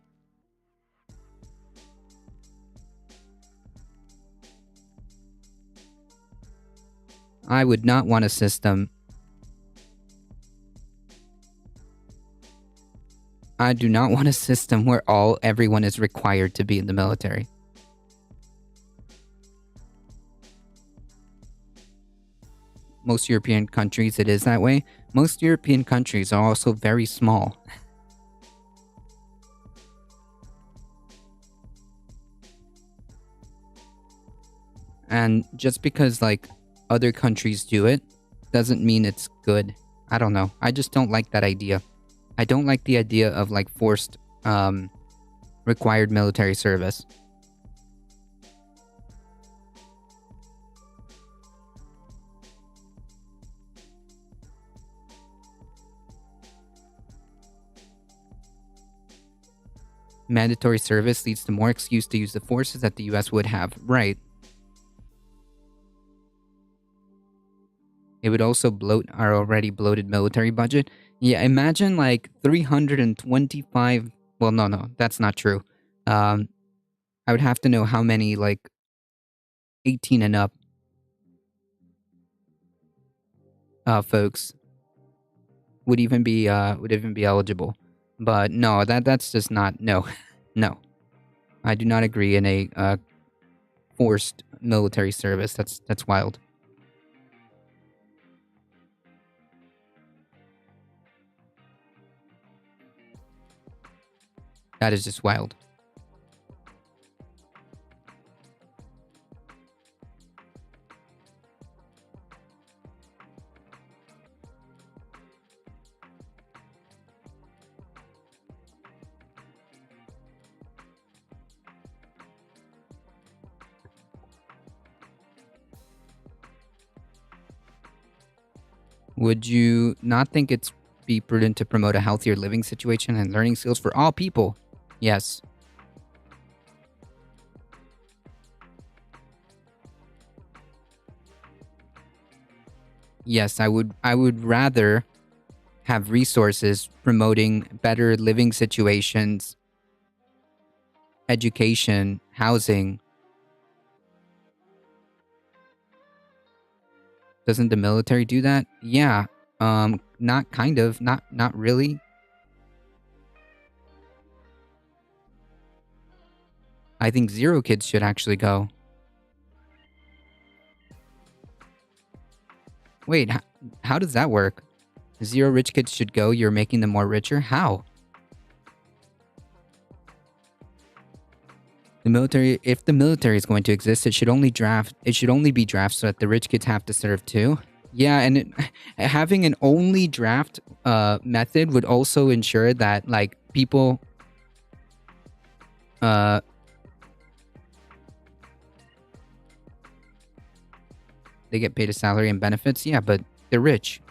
I would not want a system. I do not want a system where everyone is required to be in the military. Most European countries, it is that way. Most European countries are also very small. And just because, like, other countries do it, doesn't mean it's good. I don't know. I just don't like that idea. I don't like the idea of, like, forced, required military service. Mandatory service leads to more excuse to use the forces that the US would have. Right. It would also bloat our already bloated military budget. Yeah, imagine like 325... Well, no, that's not true. I would have to know how many, like, 18 and up folks would even be eligible. But no, that's just not... No. No. I do not agree in a forced military service. That's wild. That is just wild. Would you not think it's be prudent to promote a healthier living situation and learning skills for all people? Yes. Yes, I would rather have resources promoting better living situations, education, housing. Doesn't the military do that? Yeah. Not kind of, not really. I think 0 kids should actually go. Wait, how does that work? 0 rich kids should go, you're making them more richer? How? The military, if the military is going to exist, it should only be draft so that the rich kids have to serve too. Yeah, and having an only draft method would also ensure that, like, people they get paid a salary and benefits. Yeah, but they're rich.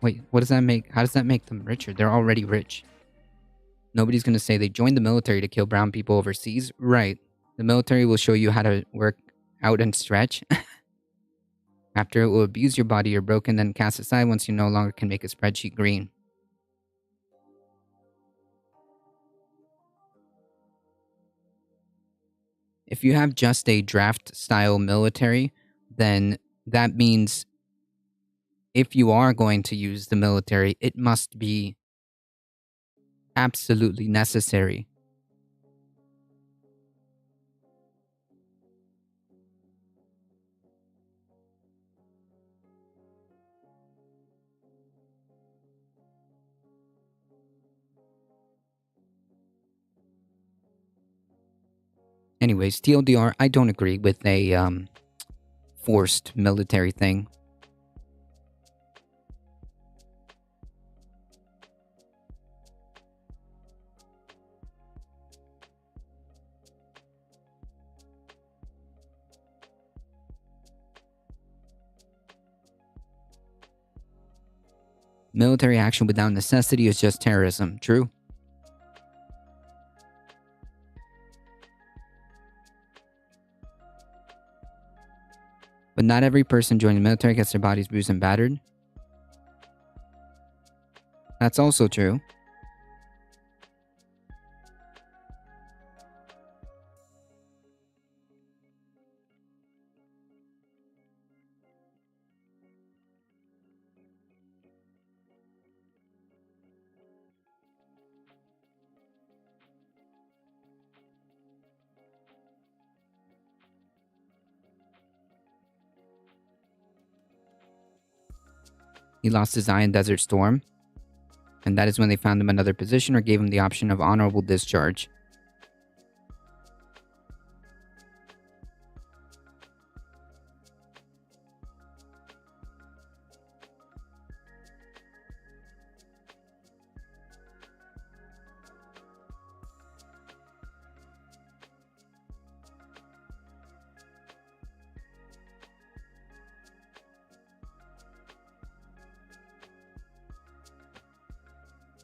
Wait, what does that make? How does that make them richer? They're already rich. Nobody's going to say they joined the military to kill brown people overseas. Right. The military will show you how to work out and stretch. After, it will abuse your body. You're broken, then cast aside once you no longer can make a spreadsheet green. If you have just a draft-style military, then that means if you are going to use the military, it must be absolutely necessary. Anyways, TLDR, I don't agree with a forced military thing. Military action without necessity is just terrorism. True? But not every person joining the military gets their bodies bruised and battered. That's also true. He lost his eye in Desert Storm, and that is when they found him another position or gave him the option of honorable discharge.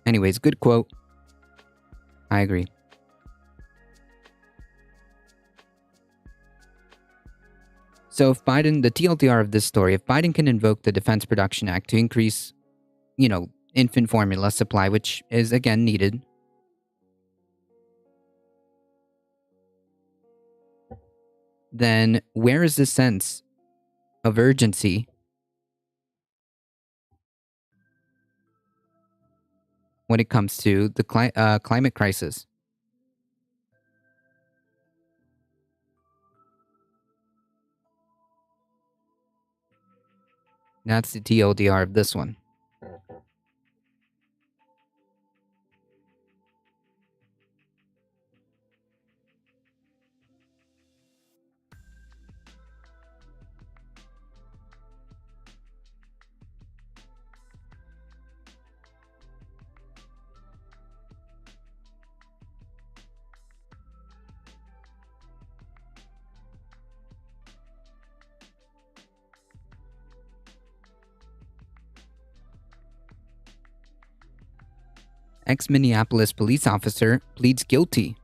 Anyways, good quote. I agree. So if Biden, the TLDR of this story, if Biden can invoke the Defense Production Act to increase, infant formula supply, which is again needed, then where is the sense of urgency when it comes to the climate crisis? That's the TLDR of this one. Ex-Minneapolis police officer pleads guilty.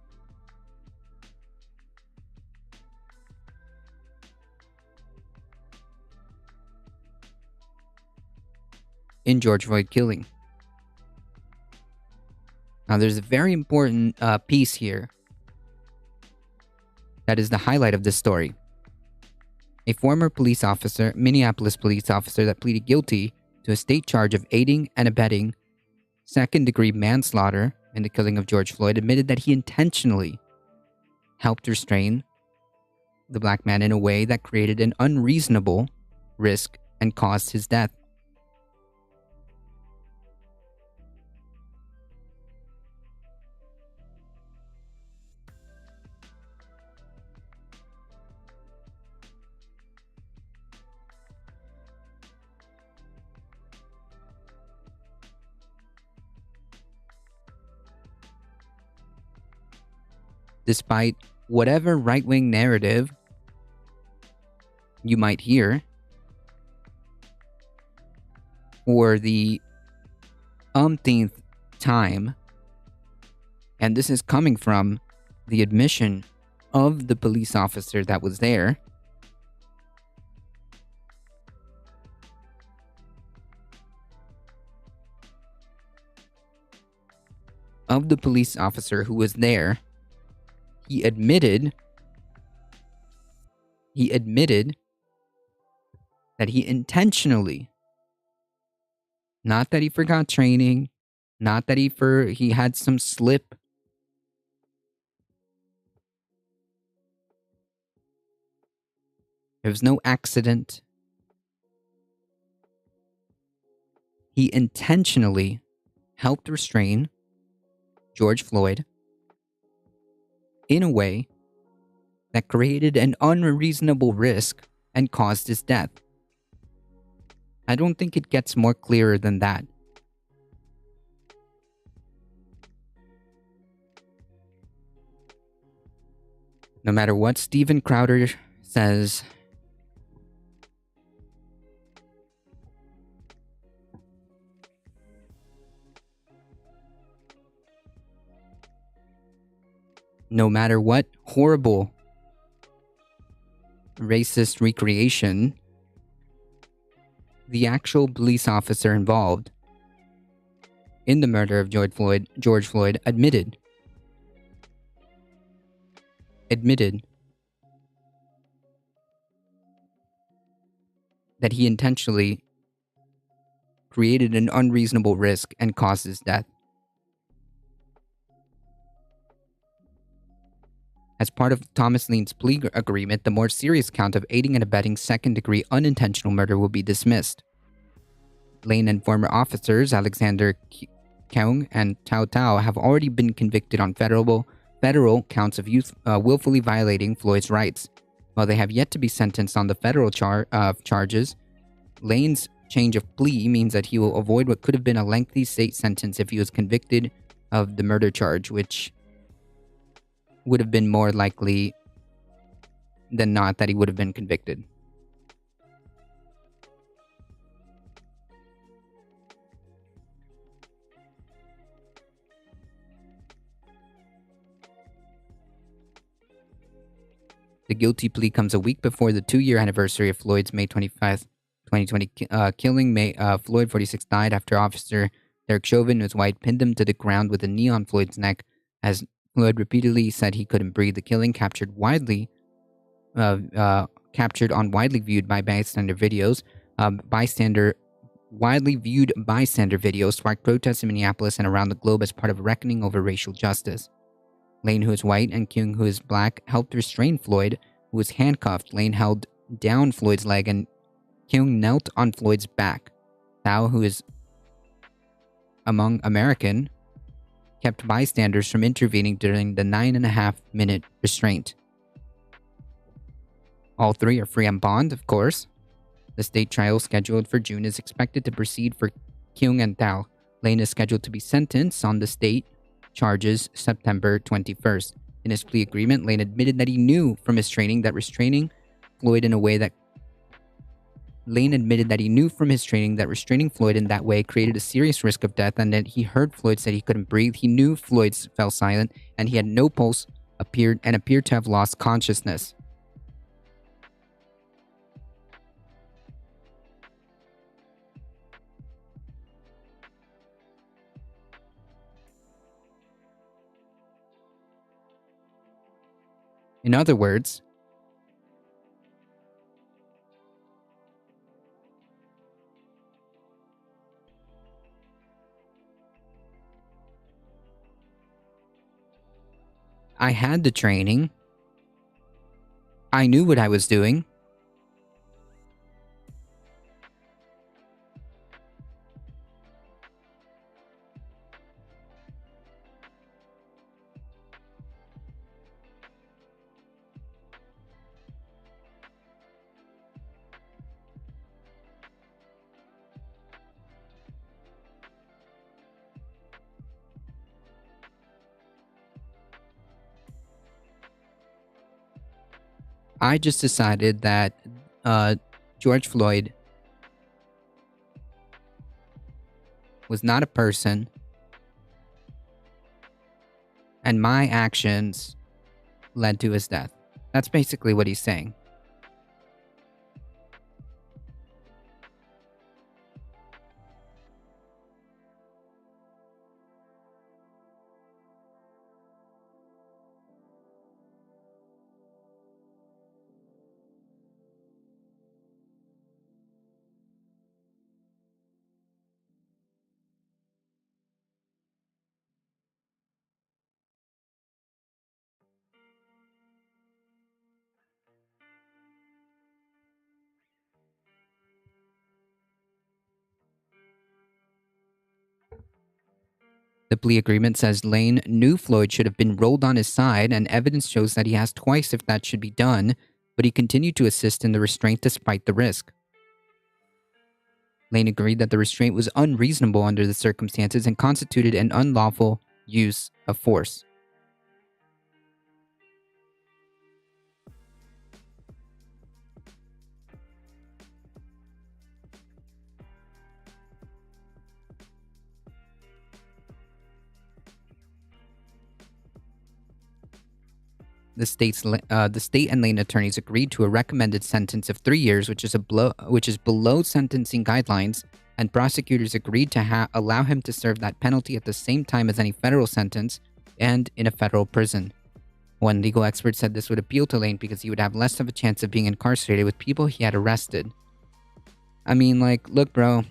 In George Floyd killing. Now, there's a very important piece here that is the highlight of this story. A former police officer, Minneapolis police officer that pleaded guilty to a state charge of aiding and abetting second-degree manslaughter in the killing of George Floyd, admitted that he intentionally helped restrain the black man in a way that created an unreasonable risk and caused his death. Despite whatever right-wing narrative you might hear, for the umpteenth time, and this is coming from the admission of the police officer that was there, of the police officer who was there, he admitted that he intentionally, not that he forgot training, not that he had some slip, there was no accident. He intentionally helped restrain George Floyd in a way that created an unreasonable risk and caused his death. I don't think it gets more clearer than that. No matter what Steven Crowder says, no matter what horrible racist recreation, the actual police officer involved in the murder of George Floyd admitted that he intentionally created an unreasonable risk and caused his death. As part of Thomas Lane's plea agreement, the more serious count of aiding and abetting second-degree unintentional murder will be dismissed. Lane and former officers Alexander Keung and Tao Tao have already been convicted on federal counts of willfully violating Floyd's rights. While they have yet to be sentenced on the federal charges, Lane's change of plea means that he will avoid what could have been a lengthy state sentence if he was convicted of the murder charge, which would have been more likely than not that he would have been convicted. The guilty plea comes a week before the 2-year anniversary of Floyd's May 25th, 2020 killing. Floyd, 46, died after Officer Derek Chauvin, who's white, pinned him to the ground with a knee on Floyd's neck as Floyd repeatedly said he couldn't breathe. The killing captured on widely viewed by bystander videos. Widely viewed bystander videos sparked protests in Minneapolis and around the globe as part of a reckoning over racial justice. Lane, who is white, and King, who is black, helped restrain Floyd, who was handcuffed. Lane held down Floyd's leg and King knelt on Floyd's back. Thao, who is among American, kept bystanders from intervening during the 9.5-minute restraint. All three are free on bond, of course. The state trial scheduled for June is expected to proceed for Kyung and Tao. Lane is scheduled to be sentenced on the state charges September 21st. In his plea agreement, Lane admitted that he knew from his training that restraining Floyd in that way created a serious risk of death, and that he heard Floyd say he couldn't breathe. He knew Floyd fell silent, and he had no pulse, appeared to have lost consciousness. In other words, I had the training. I knew what I was doing. I just decided that George Floyd was not a person, and my actions led to his death. That's basically what he's saying. The plea agreement says Lane knew Floyd should have been rolled on his side, and evidence shows that he asked twice if that should be done, but he continued to assist in the restraint despite the risk. Lane agreed that the restraint was unreasonable under the circumstances and constituted an unlawful use of force. the state and Lane attorneys agreed to a recommended sentence of 3 years, which is below sentencing guidelines, and prosecutors agreed to allow him to serve that penalty at the same time as any federal sentence and in a federal prison. One legal expert said this would appeal to Lane because he would have less of a chance of being incarcerated with people he had arrested. I mean, like, look, bro.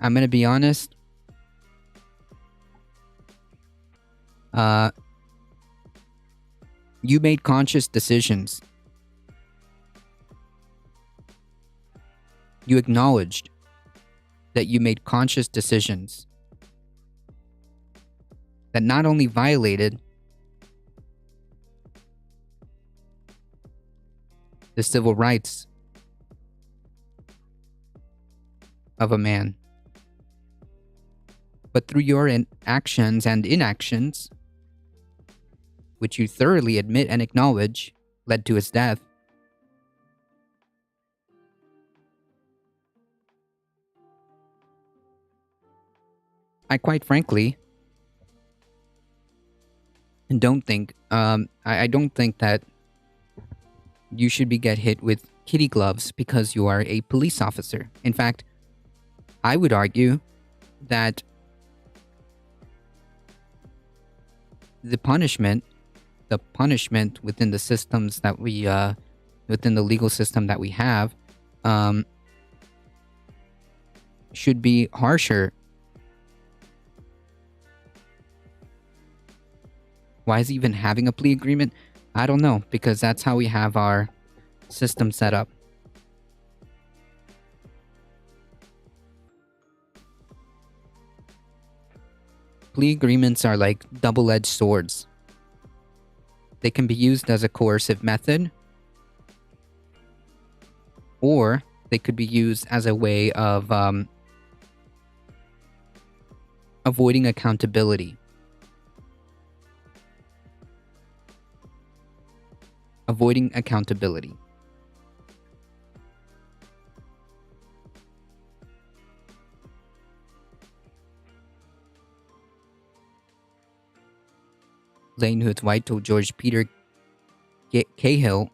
I'm gonna be honest. You made conscious decisions. You acknowledged that you made conscious decisions that not only violated the civil rights of a man, but through your actions and inactions, which you thoroughly admit and acknowledge, led to his death. I quite frankly don't think, I don't think that you should get hit with kitty gloves because you are a police officer. In fact, I would argue that the punishment within the systems that we, within the legal system that we have, should be harsher. Why is he even having a plea agreement? I don't know, because that's how we have our system set up. Plea agreements are like double-edged swords. They can be used as a coercive method, or they could be used as a way of avoiding accountability. Avoiding accountability. Lane, who is white, told George Peter Cahill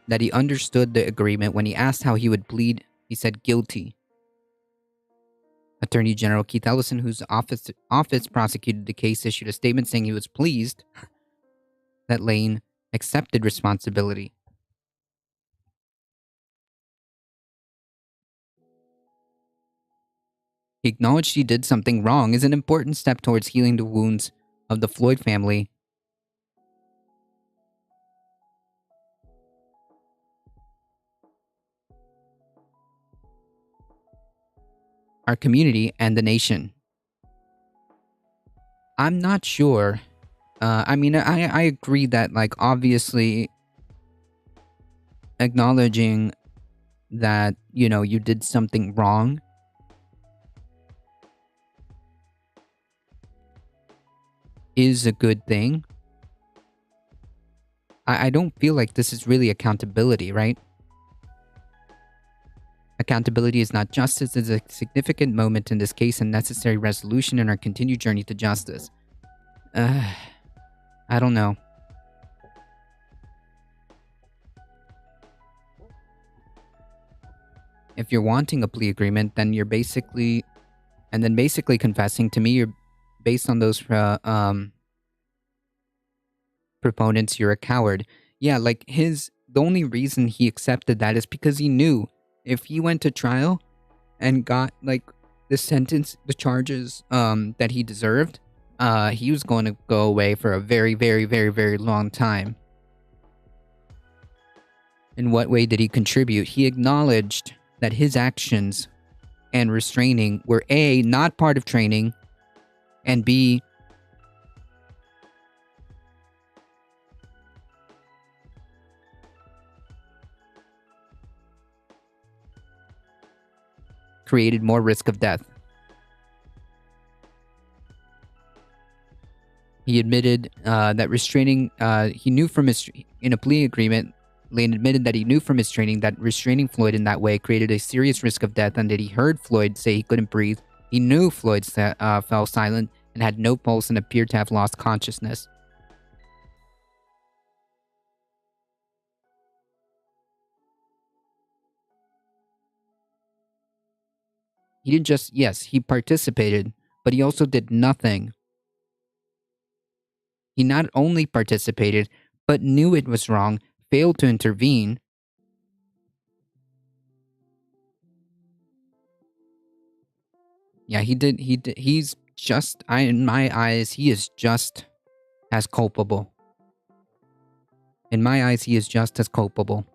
that he understood the agreement. When he asked how he would plead, he said guilty. Attorney General Keith Ellison, whose office prosecuted the case, issued a statement saying he was pleased that Lane accepted responsibility. He acknowledged he did something wrong is an important step towards healing the wounds of the Floyd family. Our community and the nation. I'm not sure. I mean, I agree that, like, obviously acknowledging that, you know, you did something wrong is a good thing. I don't feel like this is really accountability, right? Accountability is not justice. It's a significant moment in this case and necessary resolution in our continued journey to justice. I don't know. If you're wanting a plea agreement, then you're basically confessing to me you're based on those proponents, you're a coward. Yeah, like the only reason he accepted that is because he knew if he went to trial and got like the sentence, the charges that he deserved, he was going to go away for a very, very, very, very long time. In what way did he contribute? He acknowledged that his actions and restraining were A, not part of training, and B, created more risk of death. He admitted that restraining, he knew from in a plea agreement, Lane admitted that he knew from his training that restraining Floyd in that way created a serious risk of death and that he heard Floyd say he couldn't breathe. He knew Floyd fell silent and had no pulse and appeared to have lost consciousness. He didn't just, yes, he participated, but he also did nothing. He not only participated, but knew it was wrong, failed to intervene. Yeah, he did. He's just, in my eyes, he is just as culpable. In my eyes, he is just as culpable.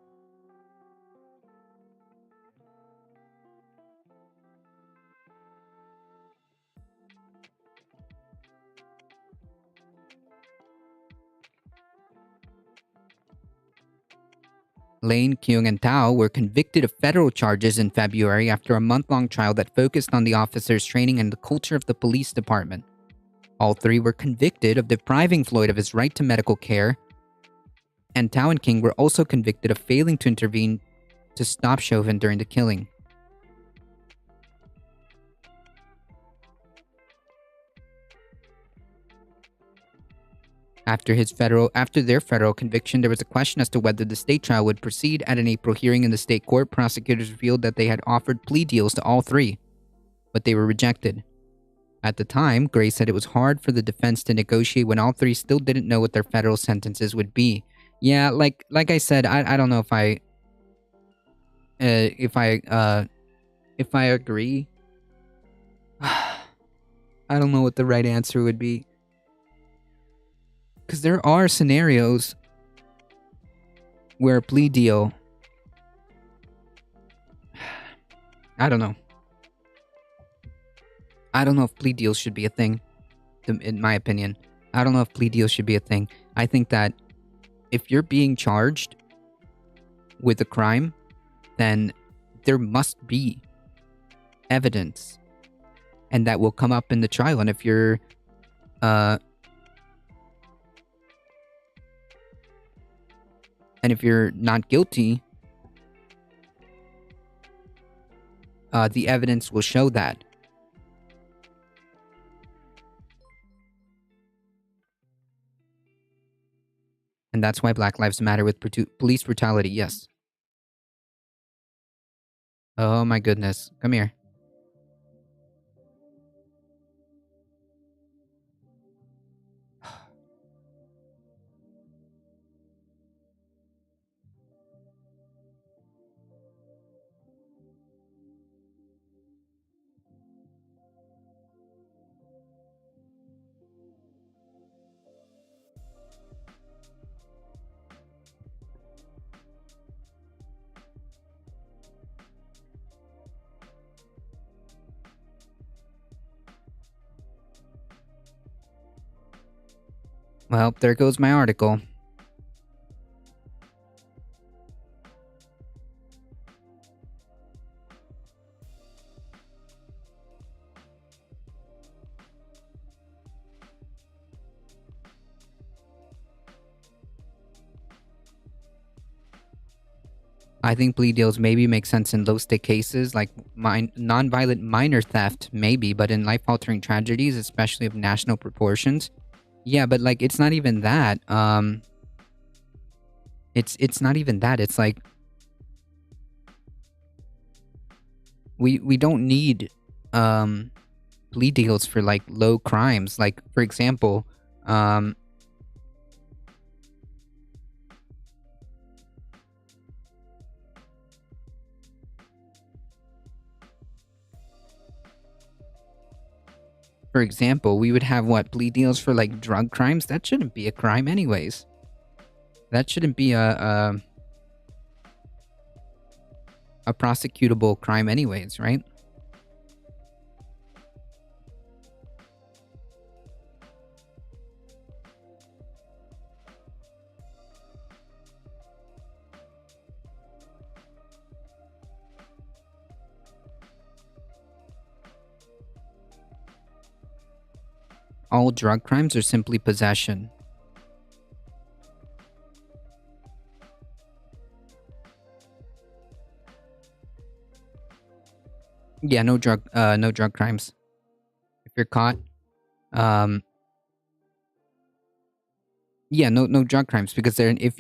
Lane, Kyung, and Tao were convicted of federal charges in February after a month-long trial that focused on the officers' training and the culture of the police department. All three were convicted of depriving Floyd of his right to medical care, and Tao and King were also convicted of failing to intervene to stop Chauvin during the killing. After their federal conviction, there was a question as to whether the state trial would proceed. At an April hearing in the state court, prosecutors revealed that they had offered plea deals to all three, but they were rejected. At the time, Gray said it was hard for the defense to negotiate when all three still didn't know what their federal sentences would be. Yeah, like I said, I don't know if I agree. I don't know what the right answer would be. Because there are scenarios where a plea deal... I don't know. I don't know if plea deals should be a thing, in my opinion. I don't know if plea deals should be a thing. I think that if you're being charged with a crime, then there must be evidence. And that will come up in the trial. And if you're... And if you're not guilty, the evidence will show that. And that's why Black Lives Matter with police brutality, yes. Oh my goodness. Come here. Well, there goes my article. I think plea deals maybe make sense in low-stake cases, like non-violent minor theft, maybe, but in life-altering tragedies, especially of national proportions. Yeah, but like it's not even that. It's not even that. It's like we don't need plea deals for like low crimes. Like for example, we would have what, plea deals for like drug crimes? That shouldn't be a crime anyways. That shouldn't be a prosecutable crime anyways, right? All drug crimes are simply possession. Yeah, no drug crimes. If you're caught, Um, yeah, no drug crimes because then if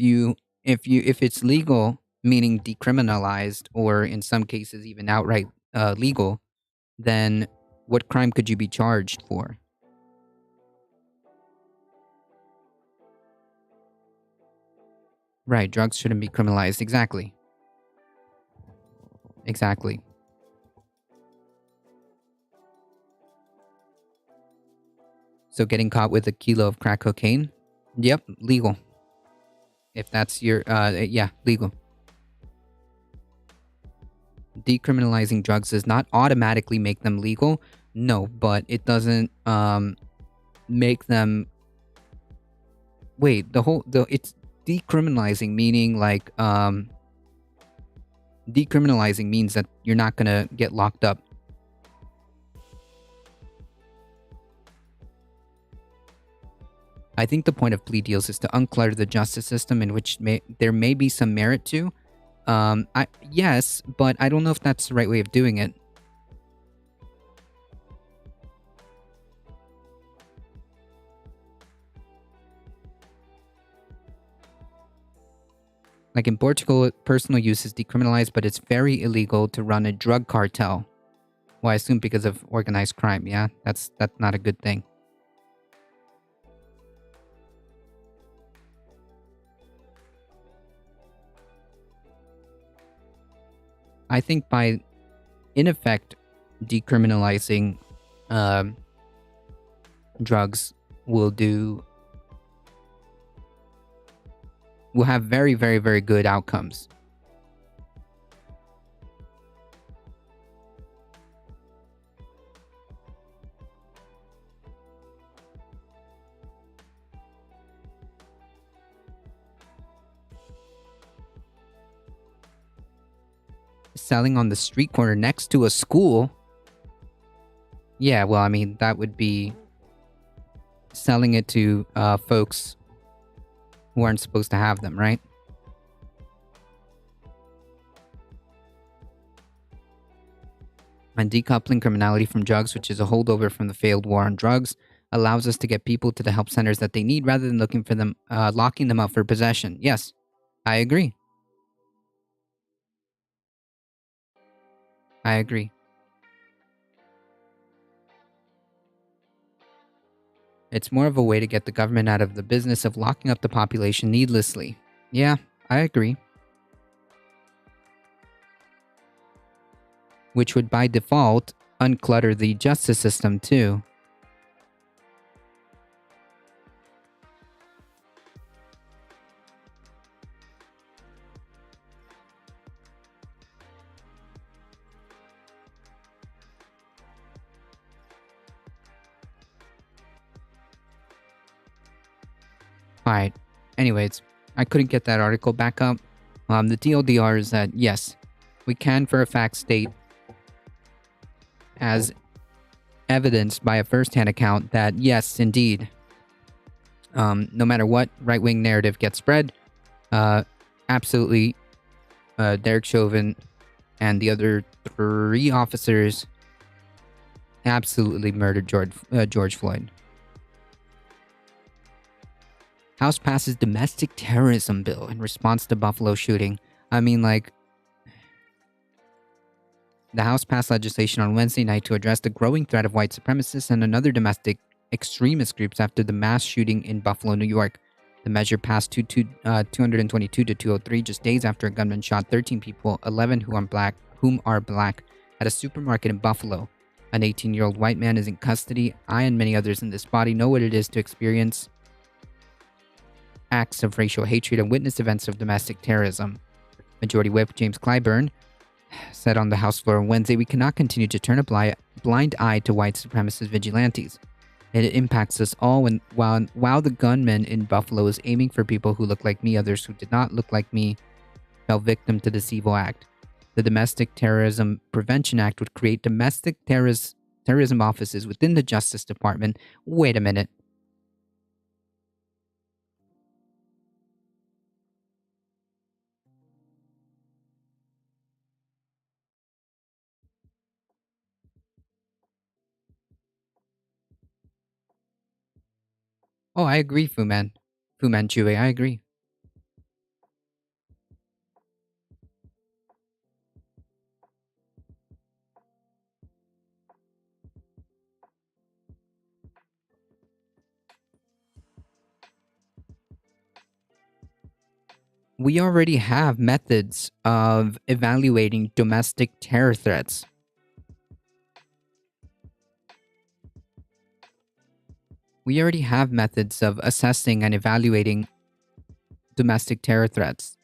it's legal, meaning decriminalized, or in some cases even outright legal, then what crime could you be charged for? Right, drugs shouldn't be criminalized. Exactly. Exactly. So getting caught with a kilo of crack cocaine, yep, legal. If that's your, yeah, legal. Decriminalizing drugs does not automatically make them legal. No, but it doesn't make them. Wait, it's decriminalizing, meaning like decriminalizing means that you're not gonna get locked up. I think the point of plea deals is to unclutter the justice system, in which there may be some merit to. Yes, but I don't know if that's the right way of doing it. Like in Portugal, personal use is decriminalized, but it's very illegal to run a drug cartel. Well, I assume because of organized crime. Yeah, that's not a good thing. I think by, in effect, decriminalizing drugs will have very, very, very good outcomes. Selling on the street corner next to a school. Yeah, well, I mean, that would be selling it to folks who aren't supposed to have them, right? And decoupling criminality from drugs, which is a holdover from the failed war on drugs, allows us to get people to the help centers that they need rather than looking for them, locking them up for possession. Yes, I agree. I agree. It's more of a way to get the government out of the business of locking up the population needlessly. Yeah, I agree. Which would by default unclutter the justice system too. Alright. Anyways, I couldn't get that article back up. The TLDR is that, yes, we can for a fact state, as evidenced by a first-hand account, that yes, indeed, no matter what right-wing narrative gets spread, absolutely, Derek Chauvin and the other 3 officers absolutely murdered George Floyd. House passes domestic terrorism bill in response to Buffalo shooting. I mean, like, the House passed legislation on Wednesday night to address the growing threat of white supremacists and another domestic extremist groups after the mass shooting in Buffalo, New York. The measure passed 222 to 203 just days after a gunman shot 13 people, 11 whom are black, at a supermarket in Buffalo. An 18-year-old white man is in custody. I and many others in this body know what it is to experience acts of racial hatred and witness events of domestic terrorism. Majority Whip James Clyburn said on the House floor on Wednesday, "We cannot continue to turn a blind eye to white supremacist vigilantes. It impacts us all while the gunman in Buffalo is aiming for people who look like me, others who did not look like me fell victim to this evil act. The Domestic Terrorism Prevention Act would create domestic terrorism offices within the Justice Department." Wait a minute. Oh, I agree, Fuman. Fu Manchu, I agree. We already have methods of evaluating domestic terror threats. We already have methods of assessing and evaluating domestic terror threats.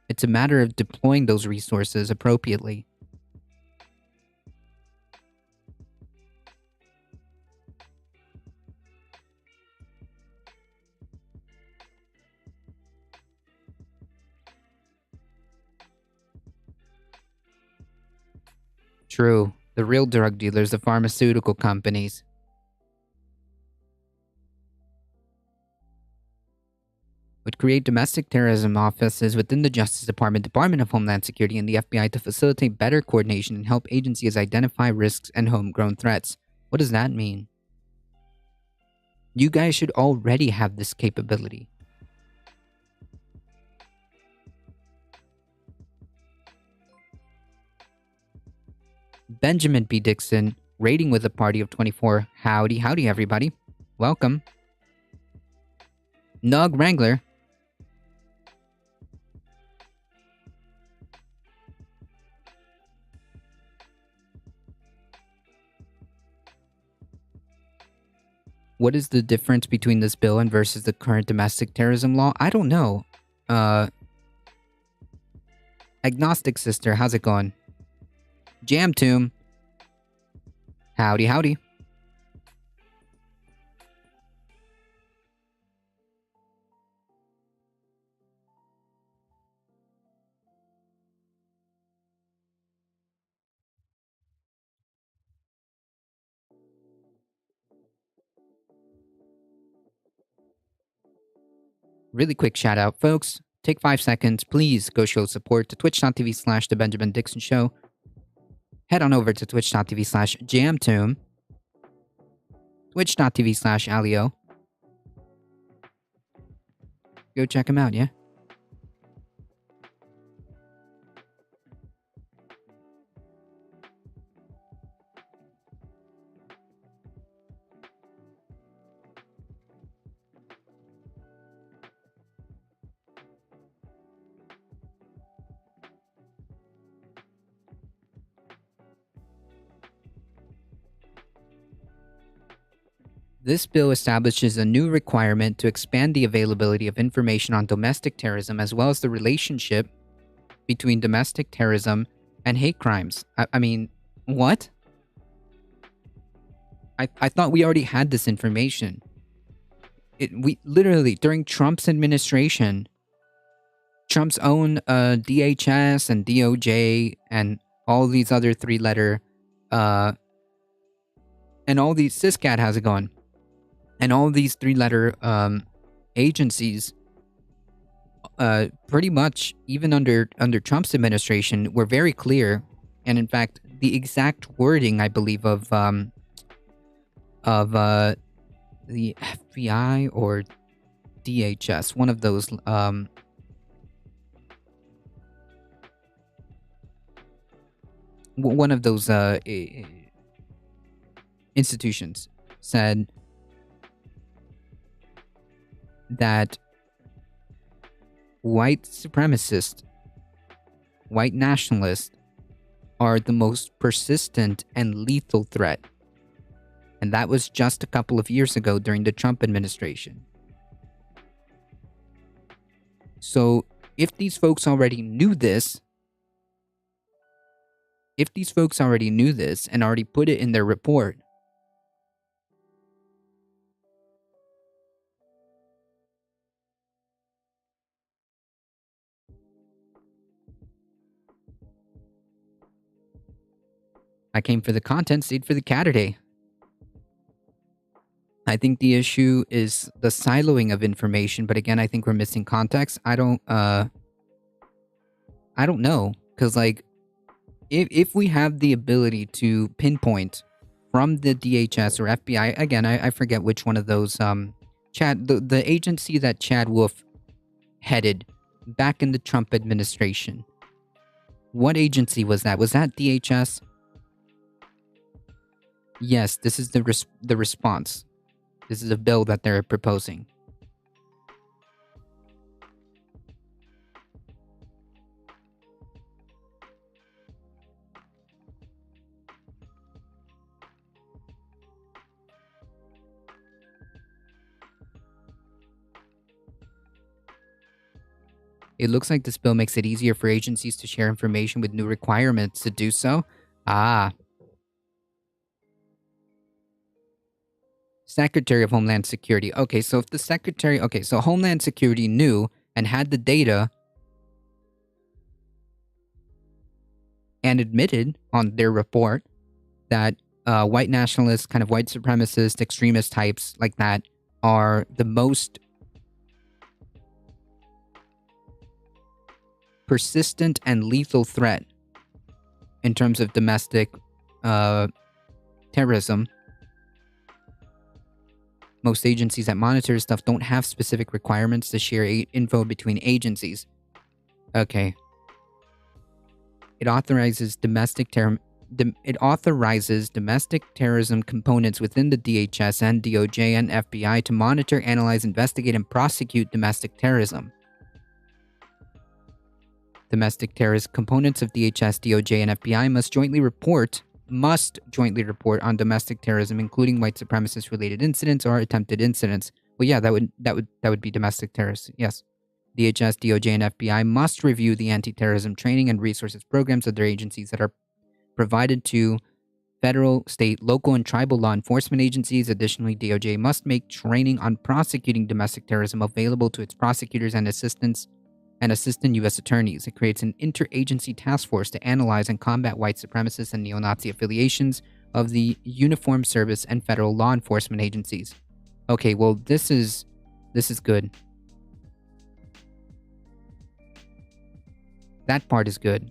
It's a matter of deploying those resources appropriately. True. The real drug dealers, the pharmaceutical companies. Would create domestic terrorism offices within the Justice Department, Department of Homeland Security, and the FBI to facilitate better coordination and help agencies identify risks and homegrown threats. What does that mean? You guys should already have this capability. Benjamin B. Dixon, rating with a party of 24. Howdy, howdy, everybody. Welcome. Nug Wrangler. What is the difference between this bill and versus the current domestic terrorism law? I don't know. Agnostic Sister, how's it going? Jam Tomb. Howdy, howdy. Really quick shout out, folks. Take 5 seconds. Please go show support to twitch.tv/The Benjamin Dixon Show. Head on over to twitch.tv/JamToom. Twitch.tv/Alio. Go check him out, yeah? This bill establishes a new requirement to expand the availability of information on domestic terrorism as well as the relationship between domestic terrorism and hate crimes. I mean, what? I thought we already had this information. We literally, during Trump's administration, Trump's own DHS and DOJ and all these other three-letter, and all these, Syscat, how's it going? And all these three-letter agencies, pretty much, even under Trump's administration, were very clear. And in fact, the exact wording, I believe, of the FBI or DHS, one of those, institutions said that white supremacists, white nationalists, are the most persistent and lethal threat. And that was just a couple of years ago during the Trump administration. So if these folks already knew this, and already put it in their report, I came for the content, stayed for the cat today. I think the issue is the siloing of information, but again, I think we're missing context. I don't know, because like, if we have the ability to pinpoint from the DHS or FBI. Again, I forget which one of those. The agency that Chad Wolf headed back in the Trump administration. What agency was that? Was that DHS? Yes, this is the response. This is a bill that they're proposing. It looks like this bill makes it easier for agencies to share information with new requirements to do so. Ah. Secretary of Homeland Security. Okay, so if the Secretary... Okay, so Homeland Security knew and had the data and admitted on their report that white nationalists, kind of white supremacist, extremist types like that are the most persistent and lethal threat in terms of domestic terrorism. Most agencies that monitor stuff don't have specific requirements to share info between agencies. Okay. It authorizes domestic terrorism components within the DHS and DOJ and FBI to monitor, analyze, investigate, and prosecute domestic terrorism. Domestic terrorist components of DHS, DOJ, and FBI must jointly report on domestic terrorism, including white supremacist related incidents or attempted incidents. Well, yeah, that would be domestic terrorists. Yes. DHS, DOJ, and FBI must review the anti-terrorism training and resources programs of their agencies that are provided to federal, state, local, and tribal law enforcement agencies. Additionally, DOJ must make training on prosecuting domestic terrorism available to its prosecutors and assistant U.S. attorneys. It creates an interagency task force to analyze and combat white supremacist and neo-Nazi affiliations of the uniformed service and federal law enforcement agencies. Okay, well, this is good. That part is good.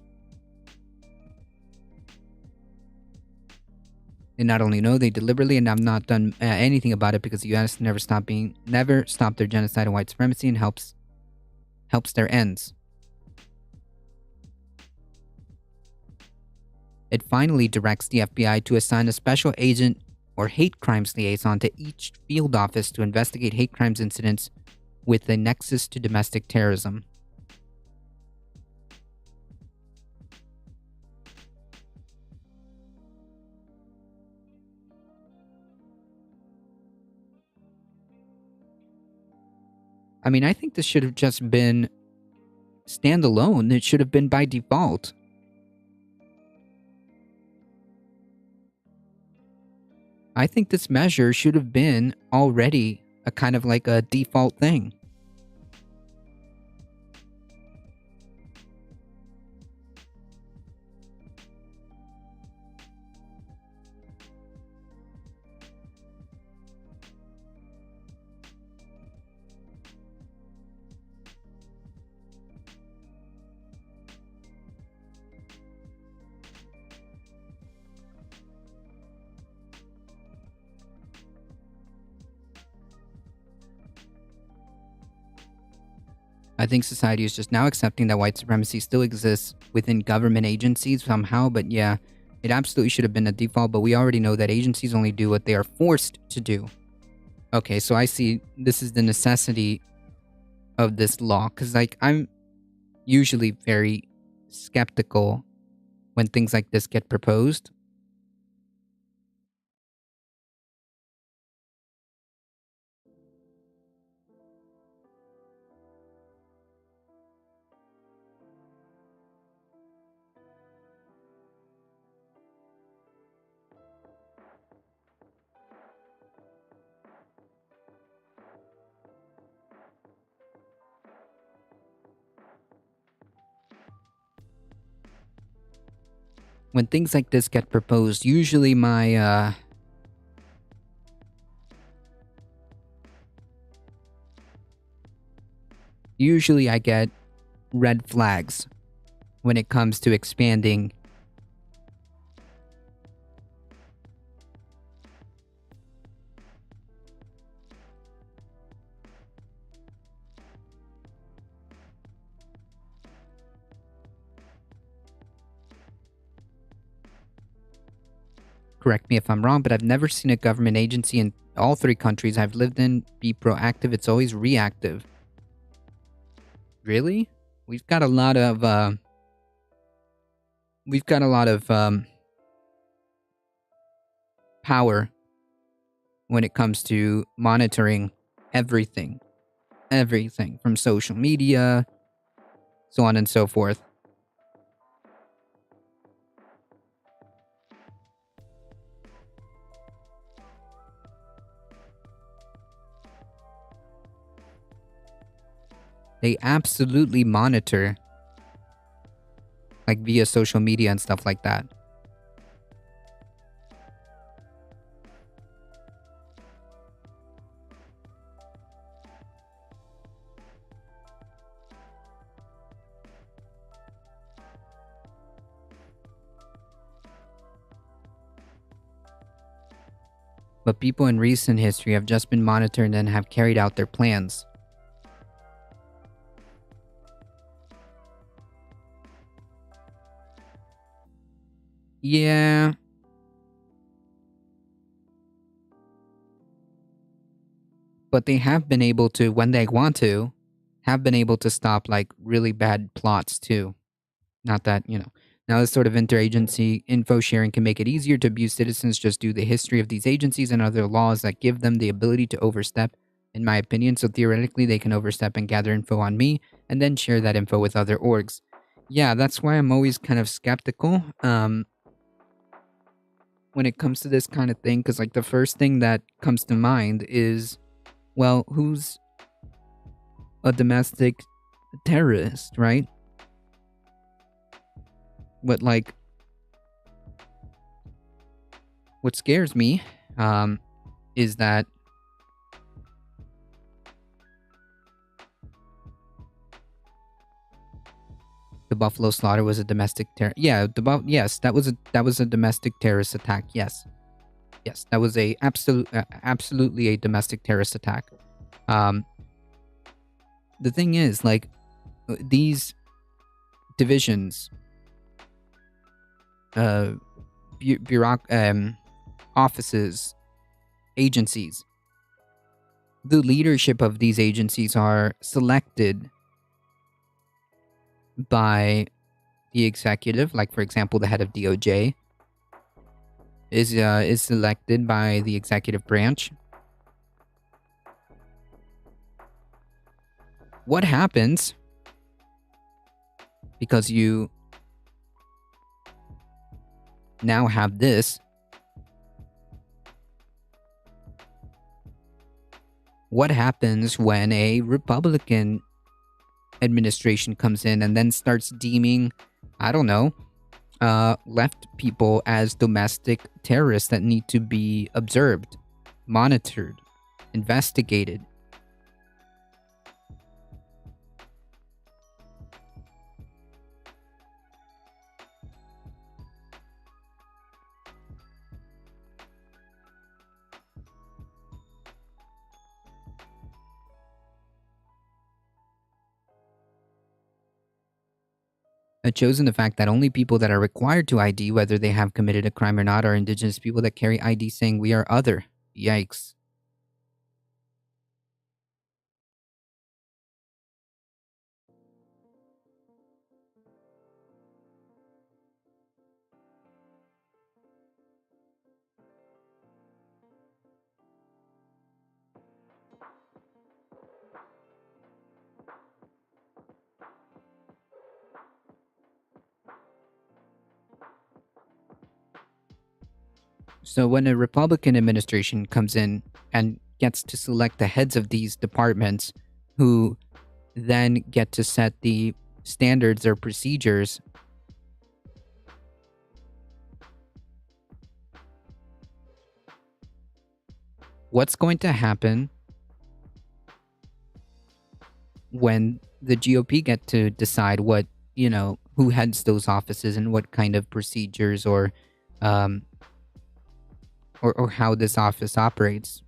And not only know they deliberately and have not done anything about it because the U.S. never stopped their genocide and white supremacy and helps their ends. It finally directs the FBI to assign a special agent or hate crimes liaison to each field office to investigate hate crimes incidents with a nexus to domestic terrorism. I mean, I think this should have just been standalone. It should have been by default. I think this measure should have been already a kind of like a default thing. I think society is just now accepting that white supremacy still exists within government agencies somehow, but yeah, it absolutely should have been a default, but we already know that agencies only do what they are forced to do. Okay, so I see this is the necessity of this law, because like I'm usually very skeptical when things like this get proposed. When things like this get proposed, usually my usually I get red flags when it comes to expanding correct me if I'm wrong, but I've never seen a government agency in all three countries I've lived in be proactive. It's always reactive. Really? We've got a lot of power when it comes to monitoring everything. Everything from social media, so on and so forth. They absolutely monitor, like via social media and stuff like that. But people in recent history have just been monitored and have carried out their plans. Yeah. But they have been able to, when they want to, have been able to stop like really bad plots too. Not that, now this sort of interagency info sharing can make it easier to abuse citizens just due to the history of these agencies and other laws that give them the ability to overstep, in my opinion. So theoretically, they can overstep and gather info on me and then share that info with other orgs. Yeah, that's why I'm always kind of skeptical when it comes to this kind of thing, because like the first thing that comes to mind is, well, who's a domestic terrorist, right? But like, what scares me is that the Buffalo slaughter was a domestic terror. Yeah, yes, that was a domestic terrorist attack. Yes, that was a absolutely a domestic terrorist attack. The thing is, like, these divisions, offices, agencies, the leadership of these agencies are selected by the executive. Like, for example, the head of DOJ is selected by the executive branch. What happens because you now have this? What happens when a Republican administration comes in and then starts deeming, I don't know, left people as domestic terrorists that need to be observed, monitored, investigated? Chosen the fact that only people that are required to ID whether they have committed a crime or not are indigenous people that carry ID saying we are other. Yikes. So when a Republican administration comes in and gets to select the heads of these departments, who then get to set the standards or procedures, what's going to happen when the GOP get to decide what, who heads those offices and what kind of procedures or how this office operates?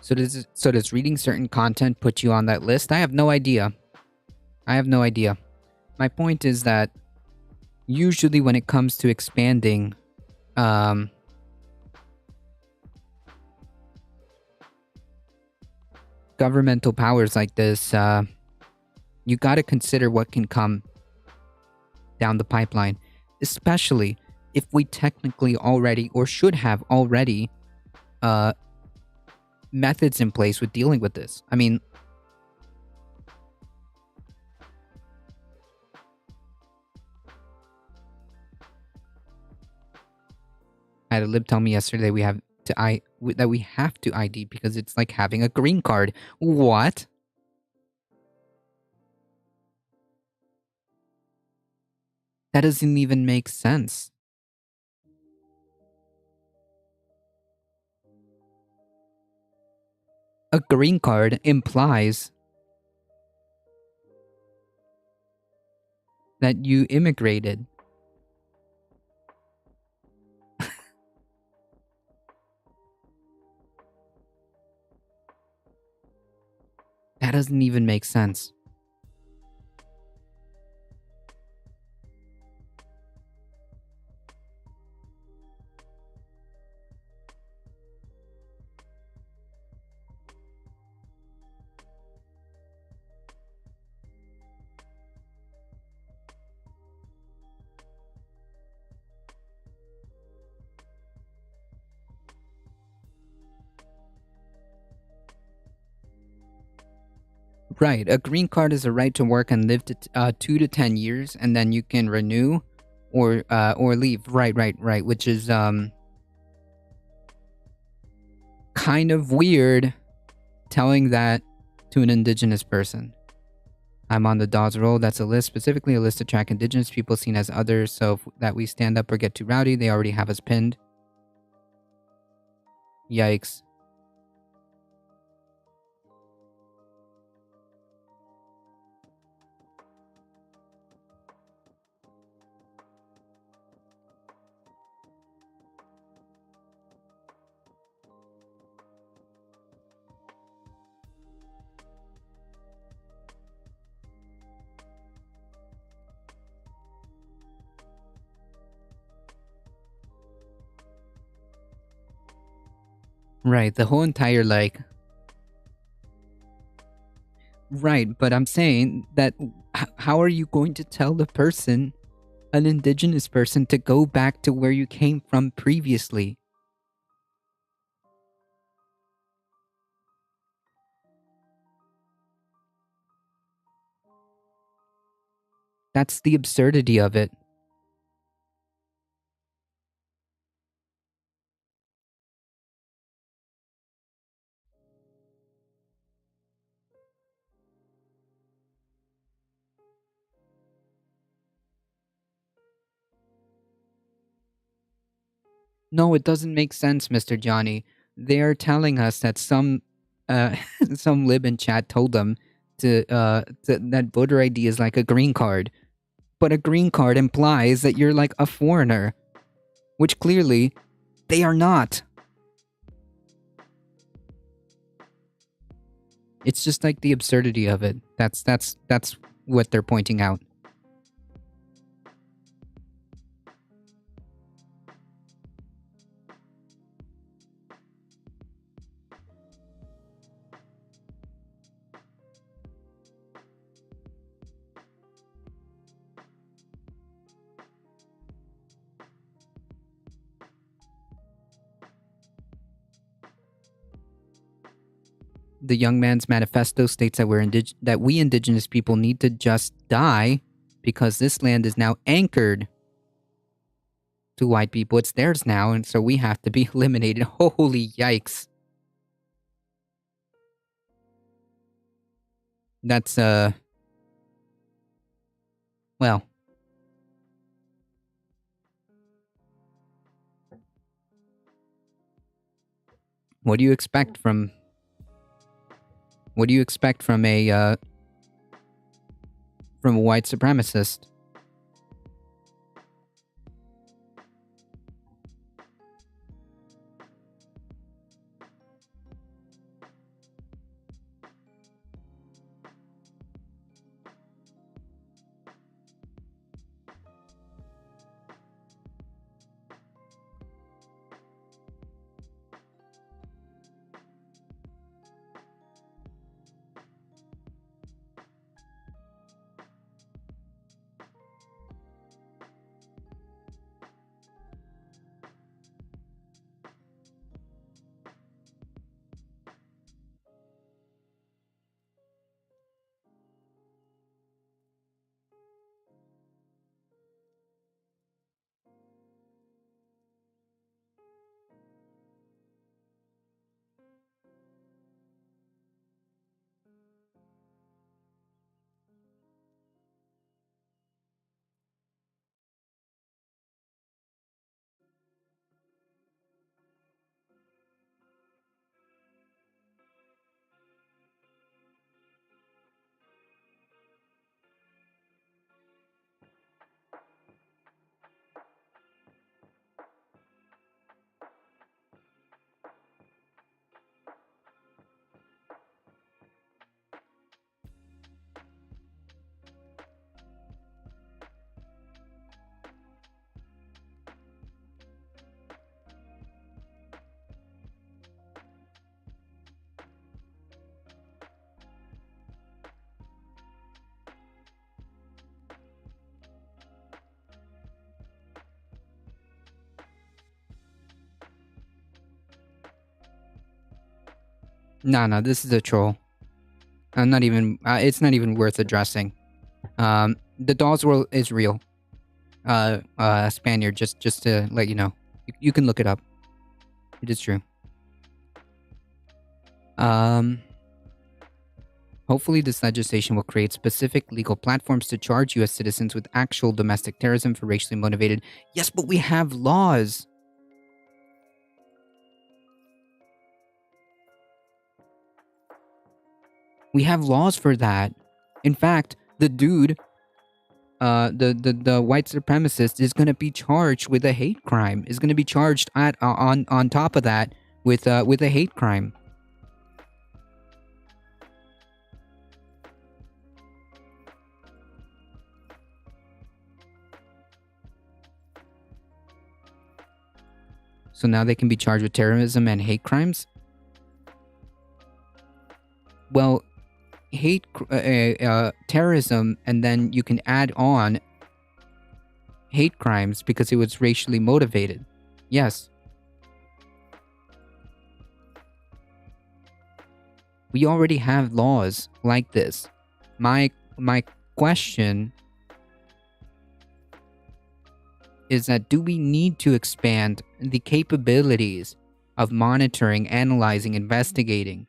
So does reading certain content put you on that list? I have no idea. My point is that usually when it comes to expanding governmental powers like this, you got to consider what can come down the pipeline, especially if we technically already or should have already methods in place with dealing with this. I mean, I had a lib tell me yesterday that we have to ID because it's like having a green card. What? That doesn't even make sense. A green card implies that you immigrated. That doesn't even make sense. Right, a green card is a right to work and live to 2 to 10 years, and then you can renew or leave. Right. Which is kind of weird telling that to an indigenous person. I'm on the Dawes roll. That's a list, specifically a list to track indigenous people seen as others, so that we stand up or get too rowdy, they already have us pinned. Yikes. Right, the whole entire Right, but I'm saying that how are you going to tell the person, an indigenous person, to go back to where you came from previously? That's the absurdity of it. No, it doesn't make sense, Mr. Johnny. They are telling us that some some lib in chat told them that voter ID is like a green card. But a green card implies that you're like a foreigner, which clearly they are not. It's just like the absurdity of it. That's what they're pointing out. The young man's manifesto states that we indigenous people need to just die because this land is now anchored to white people. It's theirs now, and so we have to be eliminated. Holy yikes. That's well, what do you expect from a white supremacist? No, this is a troll. I'm not even. It's not even worth addressing. The dolls world is real. Spaniard, just to let you know, you can look it up. It is true. Hopefully, this legislation will create specific legal platforms to charge U.S. citizens with actual domestic terrorism for racially motivated. Yes, but we have laws. We have laws for that. In fact, the dude, the white supremacist is going to be charged with a hate crime. Is going to be charged on top of that with a hate crime. So now they can be charged with terrorism and hate crimes? Well, terrorism, and then you can add on hate crimes because it was racially motivated. Yes. We already have laws like this. My question is that do we need to expand the capabilities of monitoring, analyzing, investigating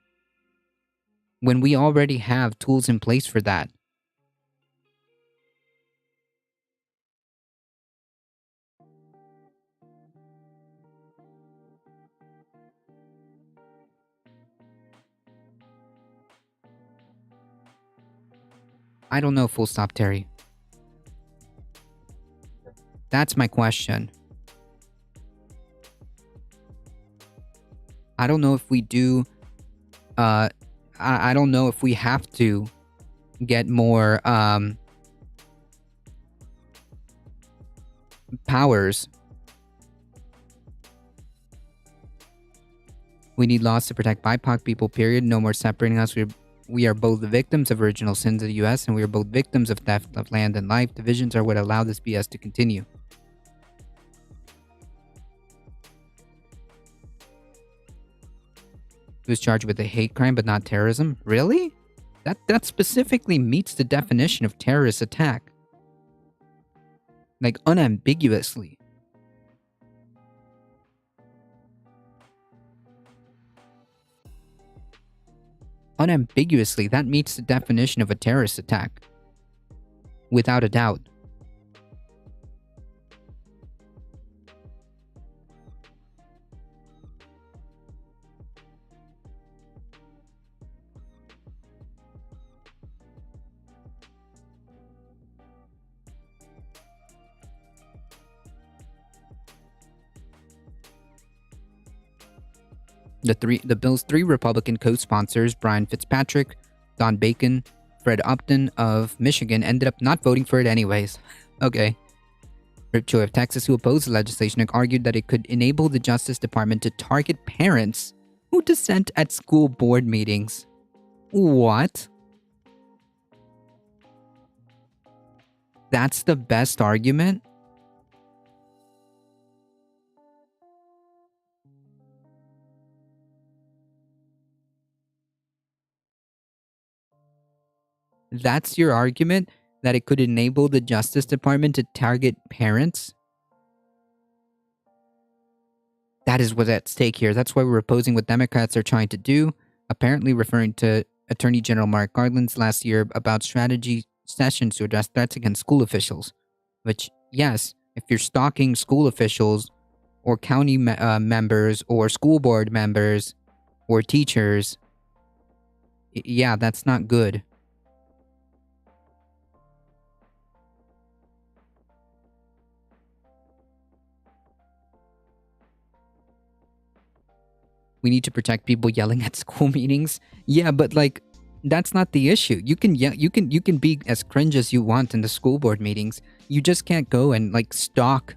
when we already have tools in place for that? I don't know, full stop, Terry. That's my question. I don't know if we do. I don't know if we have to get more powers. We need laws to protect BIPOC people, period. No more separating us. We are both the victims of original sins of the U.S. and we are both victims of theft of land and life. Divisions are what allow this BS to continue. He was charged with a hate crime but not terrorism? Really? That specifically meets the definition of terrorist attack. Like, unambiguously. Unambiguously, that meets the definition of a terrorist attack. Without a doubt. The bill's three Republican co-sponsors, Brian Fitzpatrick, Don Bacon, Fred Upton of Michigan, ended up not voting for it anyways. Okay. Rip Choi of Texas, who opposed the legislation, argued that it could enable the Justice Department to target parents who dissent at school board meetings. What? That's the best argument? That's your argument? That it could enable the Justice Department to target parents? That is what's at stake here. That's why we're opposing what Democrats are trying to do, apparently referring to Attorney General Merrick Garland's last year about strategy sessions to address threats against school officials. Which, yes, if you're stalking school officials or county members or school board members or teachers, yeah, that's not good. We need to protect people yelling at school meetings. Yeah, but like, that's not the issue. You can you can be as cringe as you want in the school board meetings. You just can't go and like stalk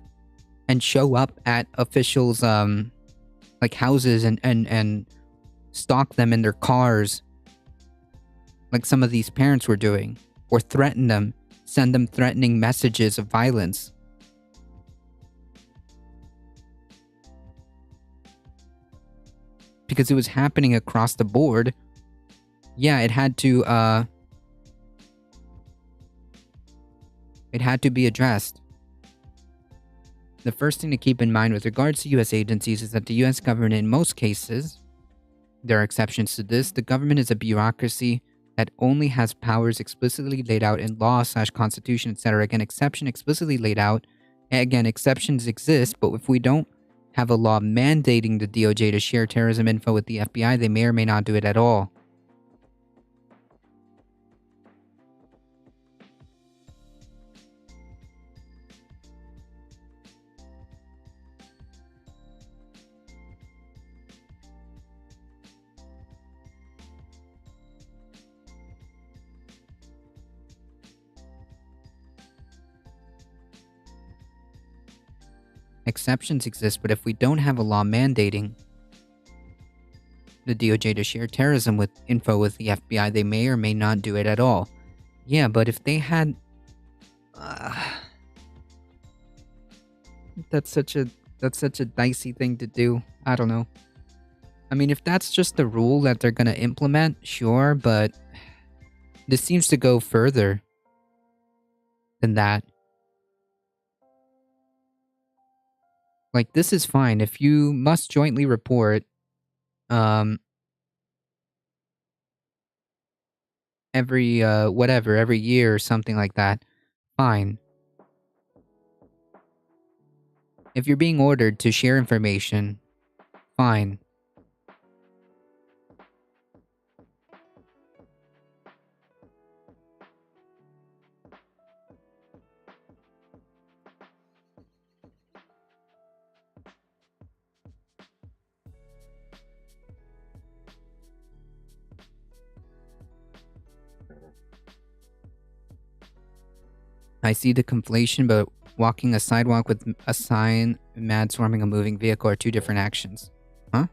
and show up at officials like houses and stalk them in their cars like some of these parents were doing, or threaten them, send them threatening messages of violence. because it was happening across the board, yeah, it had to be addressed. The first thing to keep in mind with regards to U.S. agencies is that the U.S. government, in most cases, there are exceptions to this, the government is a bureaucracy that only has powers explicitly laid out in law / constitution, etc. Again, exception explicitly laid out. Again, exceptions exist, but if we don't have a law mandating the DOJ to share terrorism info with the FBI, they may or may not do it at all. Exceptions exist, but if we don't have a law mandating the DOJ to share terrorism with info with the FBI, they may or may not do it at all. Yeah, but if they had... that's such a dicey thing to do. I don't know. I mean, if that's just the rule that they're gonna implement, sure, but this seems to go further than that. Like, this is fine. If you must jointly report, every year or something like that, fine. If you're being ordered to share information, fine. I see the conflation, but walking a sidewalk with a sign, mad swarming a moving vehicle are two different actions. Huh?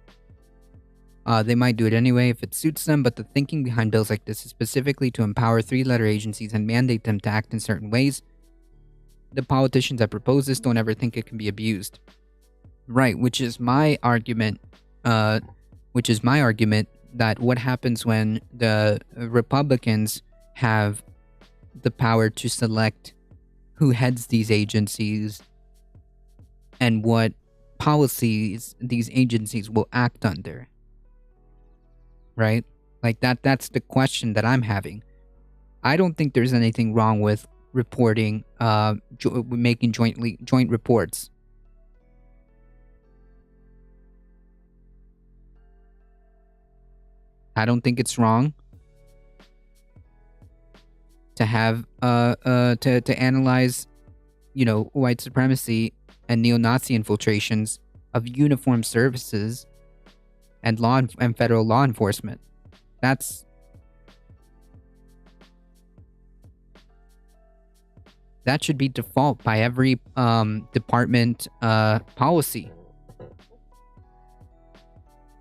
They might do it anyway if it suits them, but the thinking behind bills like this is specifically to empower three-letter agencies and mandate them to act in certain ways. The politicians that propose this don't ever think it can be abused. Right, which is my argument, that what happens when the Republicans have the power to select who heads these agencies and what policies these agencies will act under. Right? Like that's the question that I'm having. I don't think there's anything wrong with reporting, making joint reports. I don't think it's wrong to have to analyze, white supremacy and neo-Nazi infiltrations of uniformed services and federal law enforcement. That should be default by every department policy.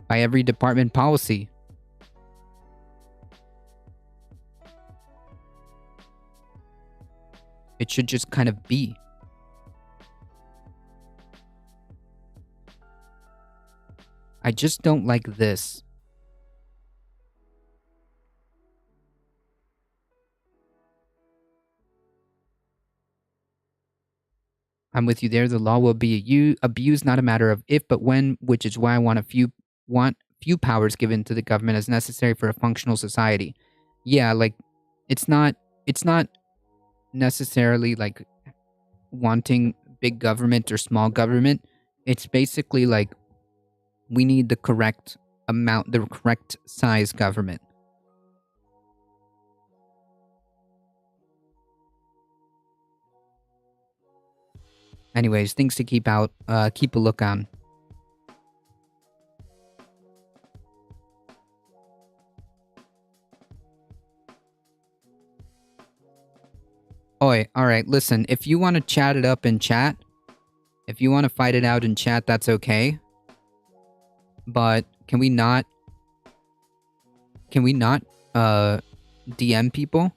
By every department policy. It should just kind of be. I just don't like this. I'm with you there. The law will be abused, not a matter of if, but when, which is why I want few powers given to the government as necessary for a functional society. Yeah, like it's not necessarily like wanting big government or small government. It's basically like we need the correct amount, the correct size government. Anyways, things to keep a look on. Oi, alright, listen, if you want to chat it up in chat, if you want to fight it out in chat, that's okay. But can we not DM people?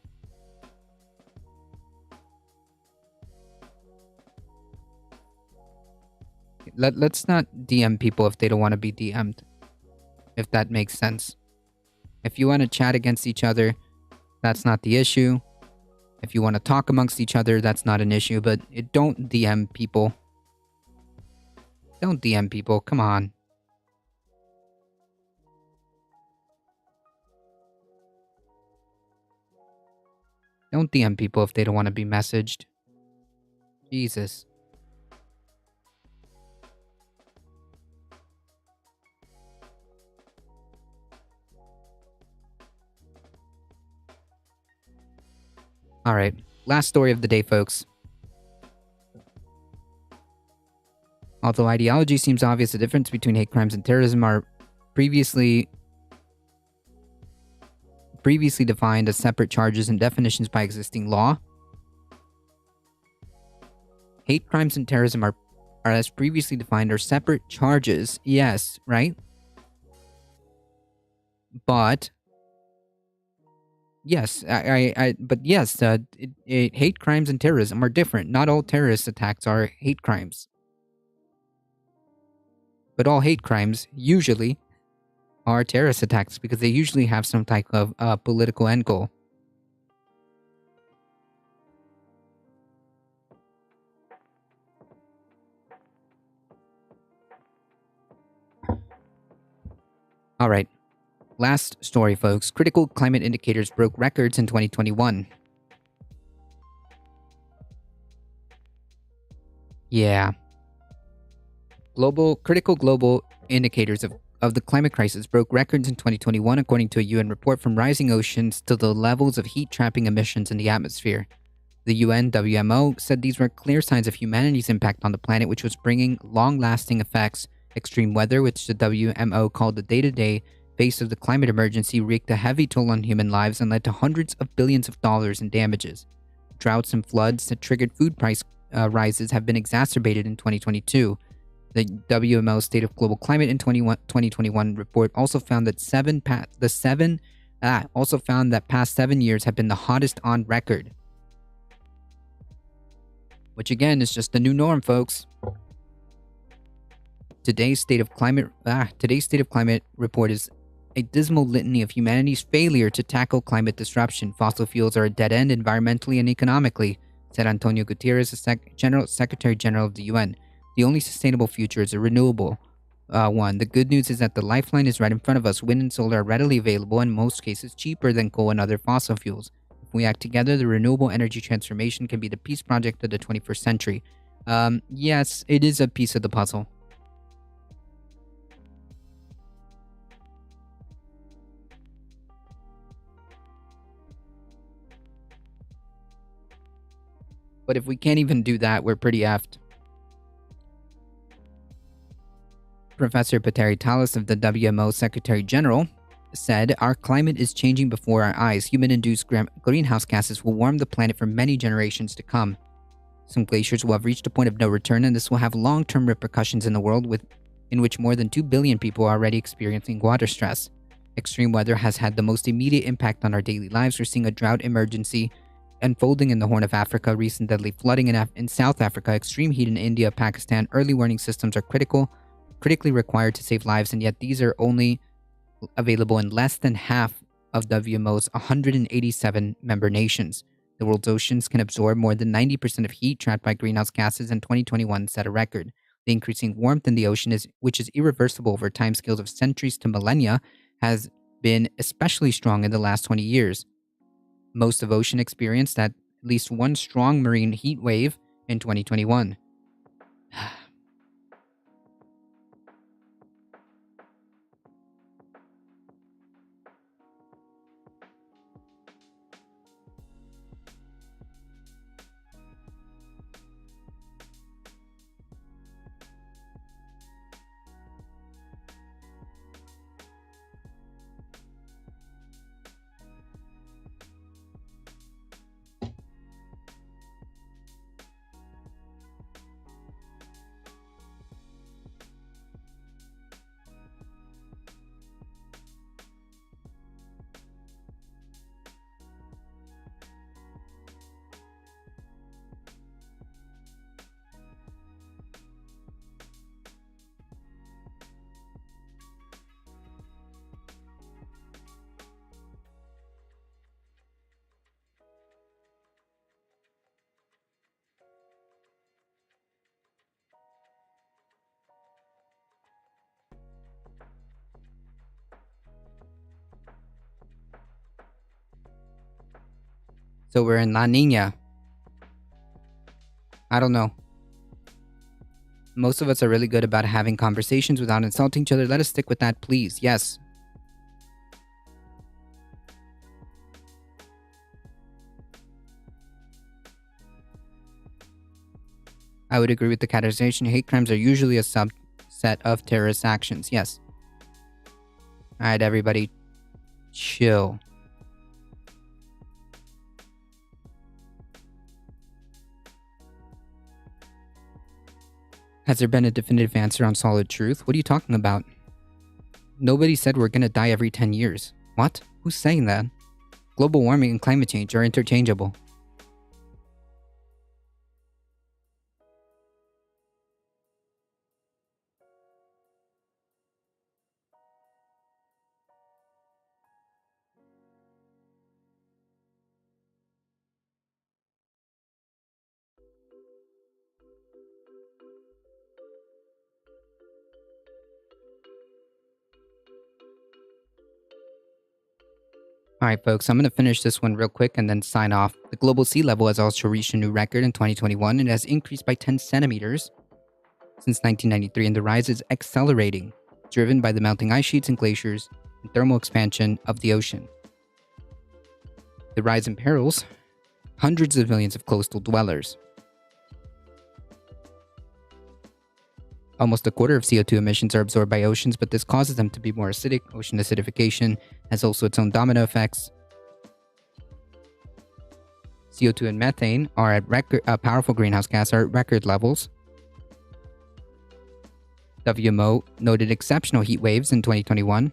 Let's not DM people if they don't want to be DM'd. if that makes sense. If you want to chat against each other, that's not the issue. If you want to talk amongst each other, that's not an issue, but don't DM people. Don't DM people, come on. Don't DM people if they don't want to be messaged. Jesus. Alright, last story of the day, folks. Although ideology seems obvious, the difference between hate crimes and terrorism are previously defined as separate charges and definitions by existing law. Hate crimes and terrorism are as previously defined are separate charges. Yes, right? But yes, hate crimes and terrorism are different. Not all terrorist attacks are hate crimes. But all hate crimes usually are terrorist attacks because they usually have some type of political end goal. Alright, last story, folks. Critical climate indicators broke records in 2021. Yeah. Critical global indicators of the climate crisis broke records in 2021 according to a UN report, from rising oceans to the levels of heat-trapping emissions in the atmosphere. The UN WMO said these were clear signs of humanity's impact on the planet, which was bringing long-lasting effects. Extreme weather, which the WMO called the day-to-day face of the climate emergency, wreaked a heavy toll on human lives and led to hundreds of billions of dollars in damages. Droughts and floods that triggered food price rises have been exacerbated in 2022. The WMO State of Global Climate in 2021 report also found that past 7 years have been the hottest on record. Which again is just the new norm, folks. Today's State of Climate report is a dismal litany of humanity's failure to tackle climate disruption. Fossil fuels are a dead end environmentally and economically, said Antonio Guterres, the Secretary General of the UN. The only sustainable future is a renewable one. The good news is that the lifeline is right in front of us. Wind and solar are readily available, in most cases cheaper than coal and other fossil fuels. If we act together, the renewable energy transformation can be the peace project of the 21st century. Yes, it is a piece of the puzzle. But if we can't even do that, we're pretty effed. Professor Pateri Talas of the WMO Secretary General said, "Our climate is changing before our eyes. Human-induced greenhouse gases will warm the planet for many generations to come. Some glaciers will have reached a point of no return, and this will have long-term repercussions in the world in which more than 2 billion people are already experiencing water stress. Extreme weather has had the most immediate impact on our daily lives. We're seeing a drought emergency unfolding in the Horn of Africa, recent deadly flooding in South Africa, extreme heat in India, Pakistan. Early warning systems are critically required to save lives, and yet these are only available in less than half of WMO's 187 member nations. The world's oceans can absorb more than 90% of heat trapped by greenhouse gases, and 2021 set a record. The increasing warmth in the ocean, which is irreversible over timescales of centuries to millennia, has been especially strong in the last 20 years. Most of ocean experienced at least one strong marine heat wave in 2021. So we're in La Nina. I don't know. Most of us are really good about having conversations without insulting each other. Let us stick with that, please. Yes. I would agree with the categorization. Hate crimes are usually a subset of terrorist actions. Yes. Alright, everybody. Chill. Has there been a definitive answer on solid truth? What are you talking about? Nobody said we're gonna die every 10 years. What? Who's saying that? Global warming and climate change are interchangeable. Alright, folks, I'm going to finish this one real quick and then sign off. The global sea level has also reached a new record in 2021 and has increased by 10 centimeters since 1993, and the rise is accelerating, driven by the melting ice sheets and glaciers and thermal expansion of the ocean. The rise imperils hundreds of millions of coastal dwellers. Almost a quarter of CO2 emissions are absorbed by oceans, but this causes them to be more acidic. Ocean acidification has also its own domino effects. CO2 and methane are at powerful greenhouse gas are at record levels. WMO noted exceptional heat waves in 2021.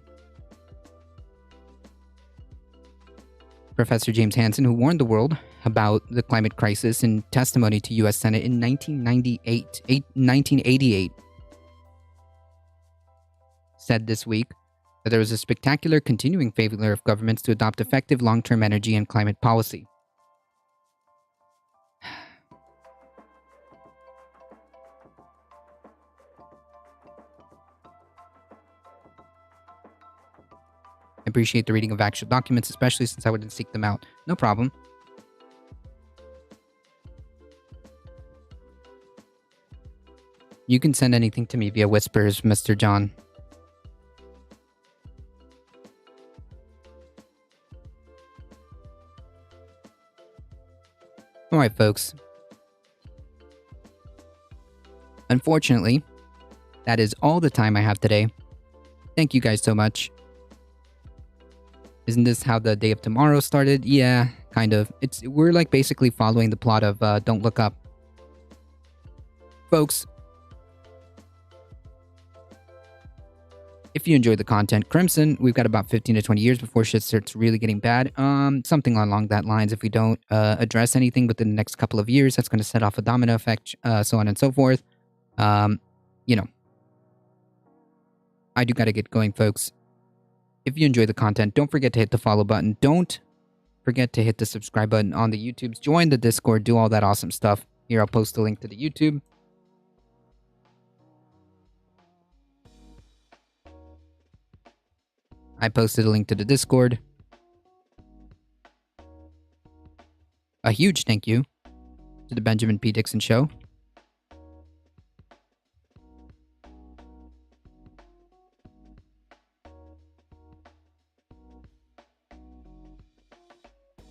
Professor James Hansen, who warned the world about the climate crisis in testimony to U.S. Senate in 1988, said this week that there was a spectacular continuing failure of governments to adopt effective long-term energy and climate policy. I appreciate the reading of actual documents, especially since I wouldn't seek them out. No problem. You can send anything to me via whispers, Mr. John. Alright, folks. Unfortunately, that is all the time I have today. Thank you guys so much. Isn't this how the day of tomorrow started? Yeah, kind of. We're like basically following the plot of Don't Look Up. Folks, if you enjoyed the content, Crimson, we've got about 15 to 20 years before shit starts really getting bad. Something along that lines. If we don't address anything within the next couple of years, that's going to set off a domino effect, so on and so forth. You know, I do got to get going, folks. If you enjoy the content, don't forget to hit the follow button. Don't forget to hit the subscribe button on the YouTubes. Join the Discord. Do all that awesome stuff. Here, I'll post a link to the YouTube. I posted a link to the Discord. A huge thank you to the Benjamin P. Dixon Show.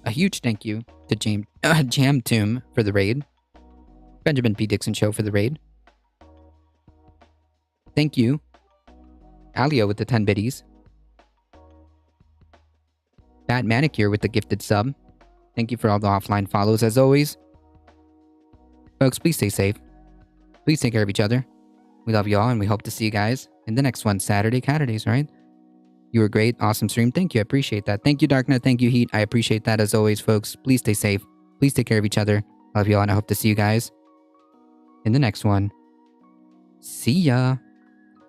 A huge thank you to Jam Tomb for the raid. Benjamin P. Dixon Show for the raid. Thank you, Alio with the 10 biddies. Bat Manicure with the gifted sub. Thank you for all the offline follows as always. Folks, please stay safe. Please take care of each other. We love you all and we hope to see you guys in the next one. Saturdays, right? You were great. Awesome stream. Thank you. I appreciate that. Thank you, Darknet. Thank you, Heat. I appreciate that as always, folks. Please stay safe. Please take care of each other. Love you all and I hope to see you guys in the next one. See ya.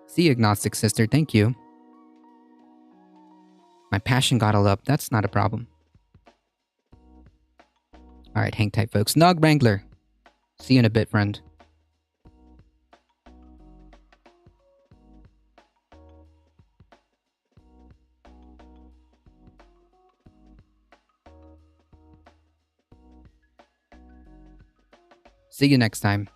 See you, Agnostic Sister. Thank you. My passion got all up. That's not a problem. Alright, hang tight, folks. Nog Wrangler. See you in a bit, friend. See you next time.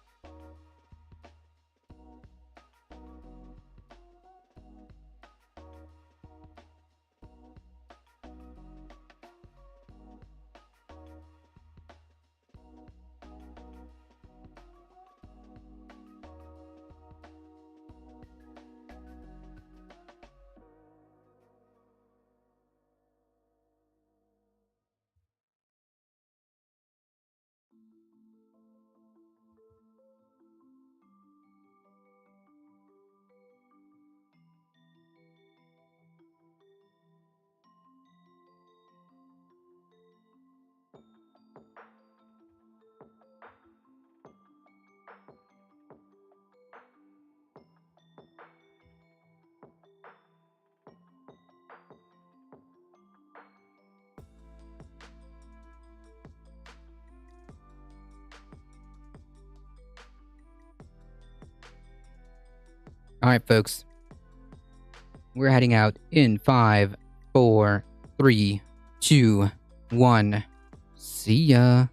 All right, folks. We're heading out in 5, 4, 3, 2, 1. See ya.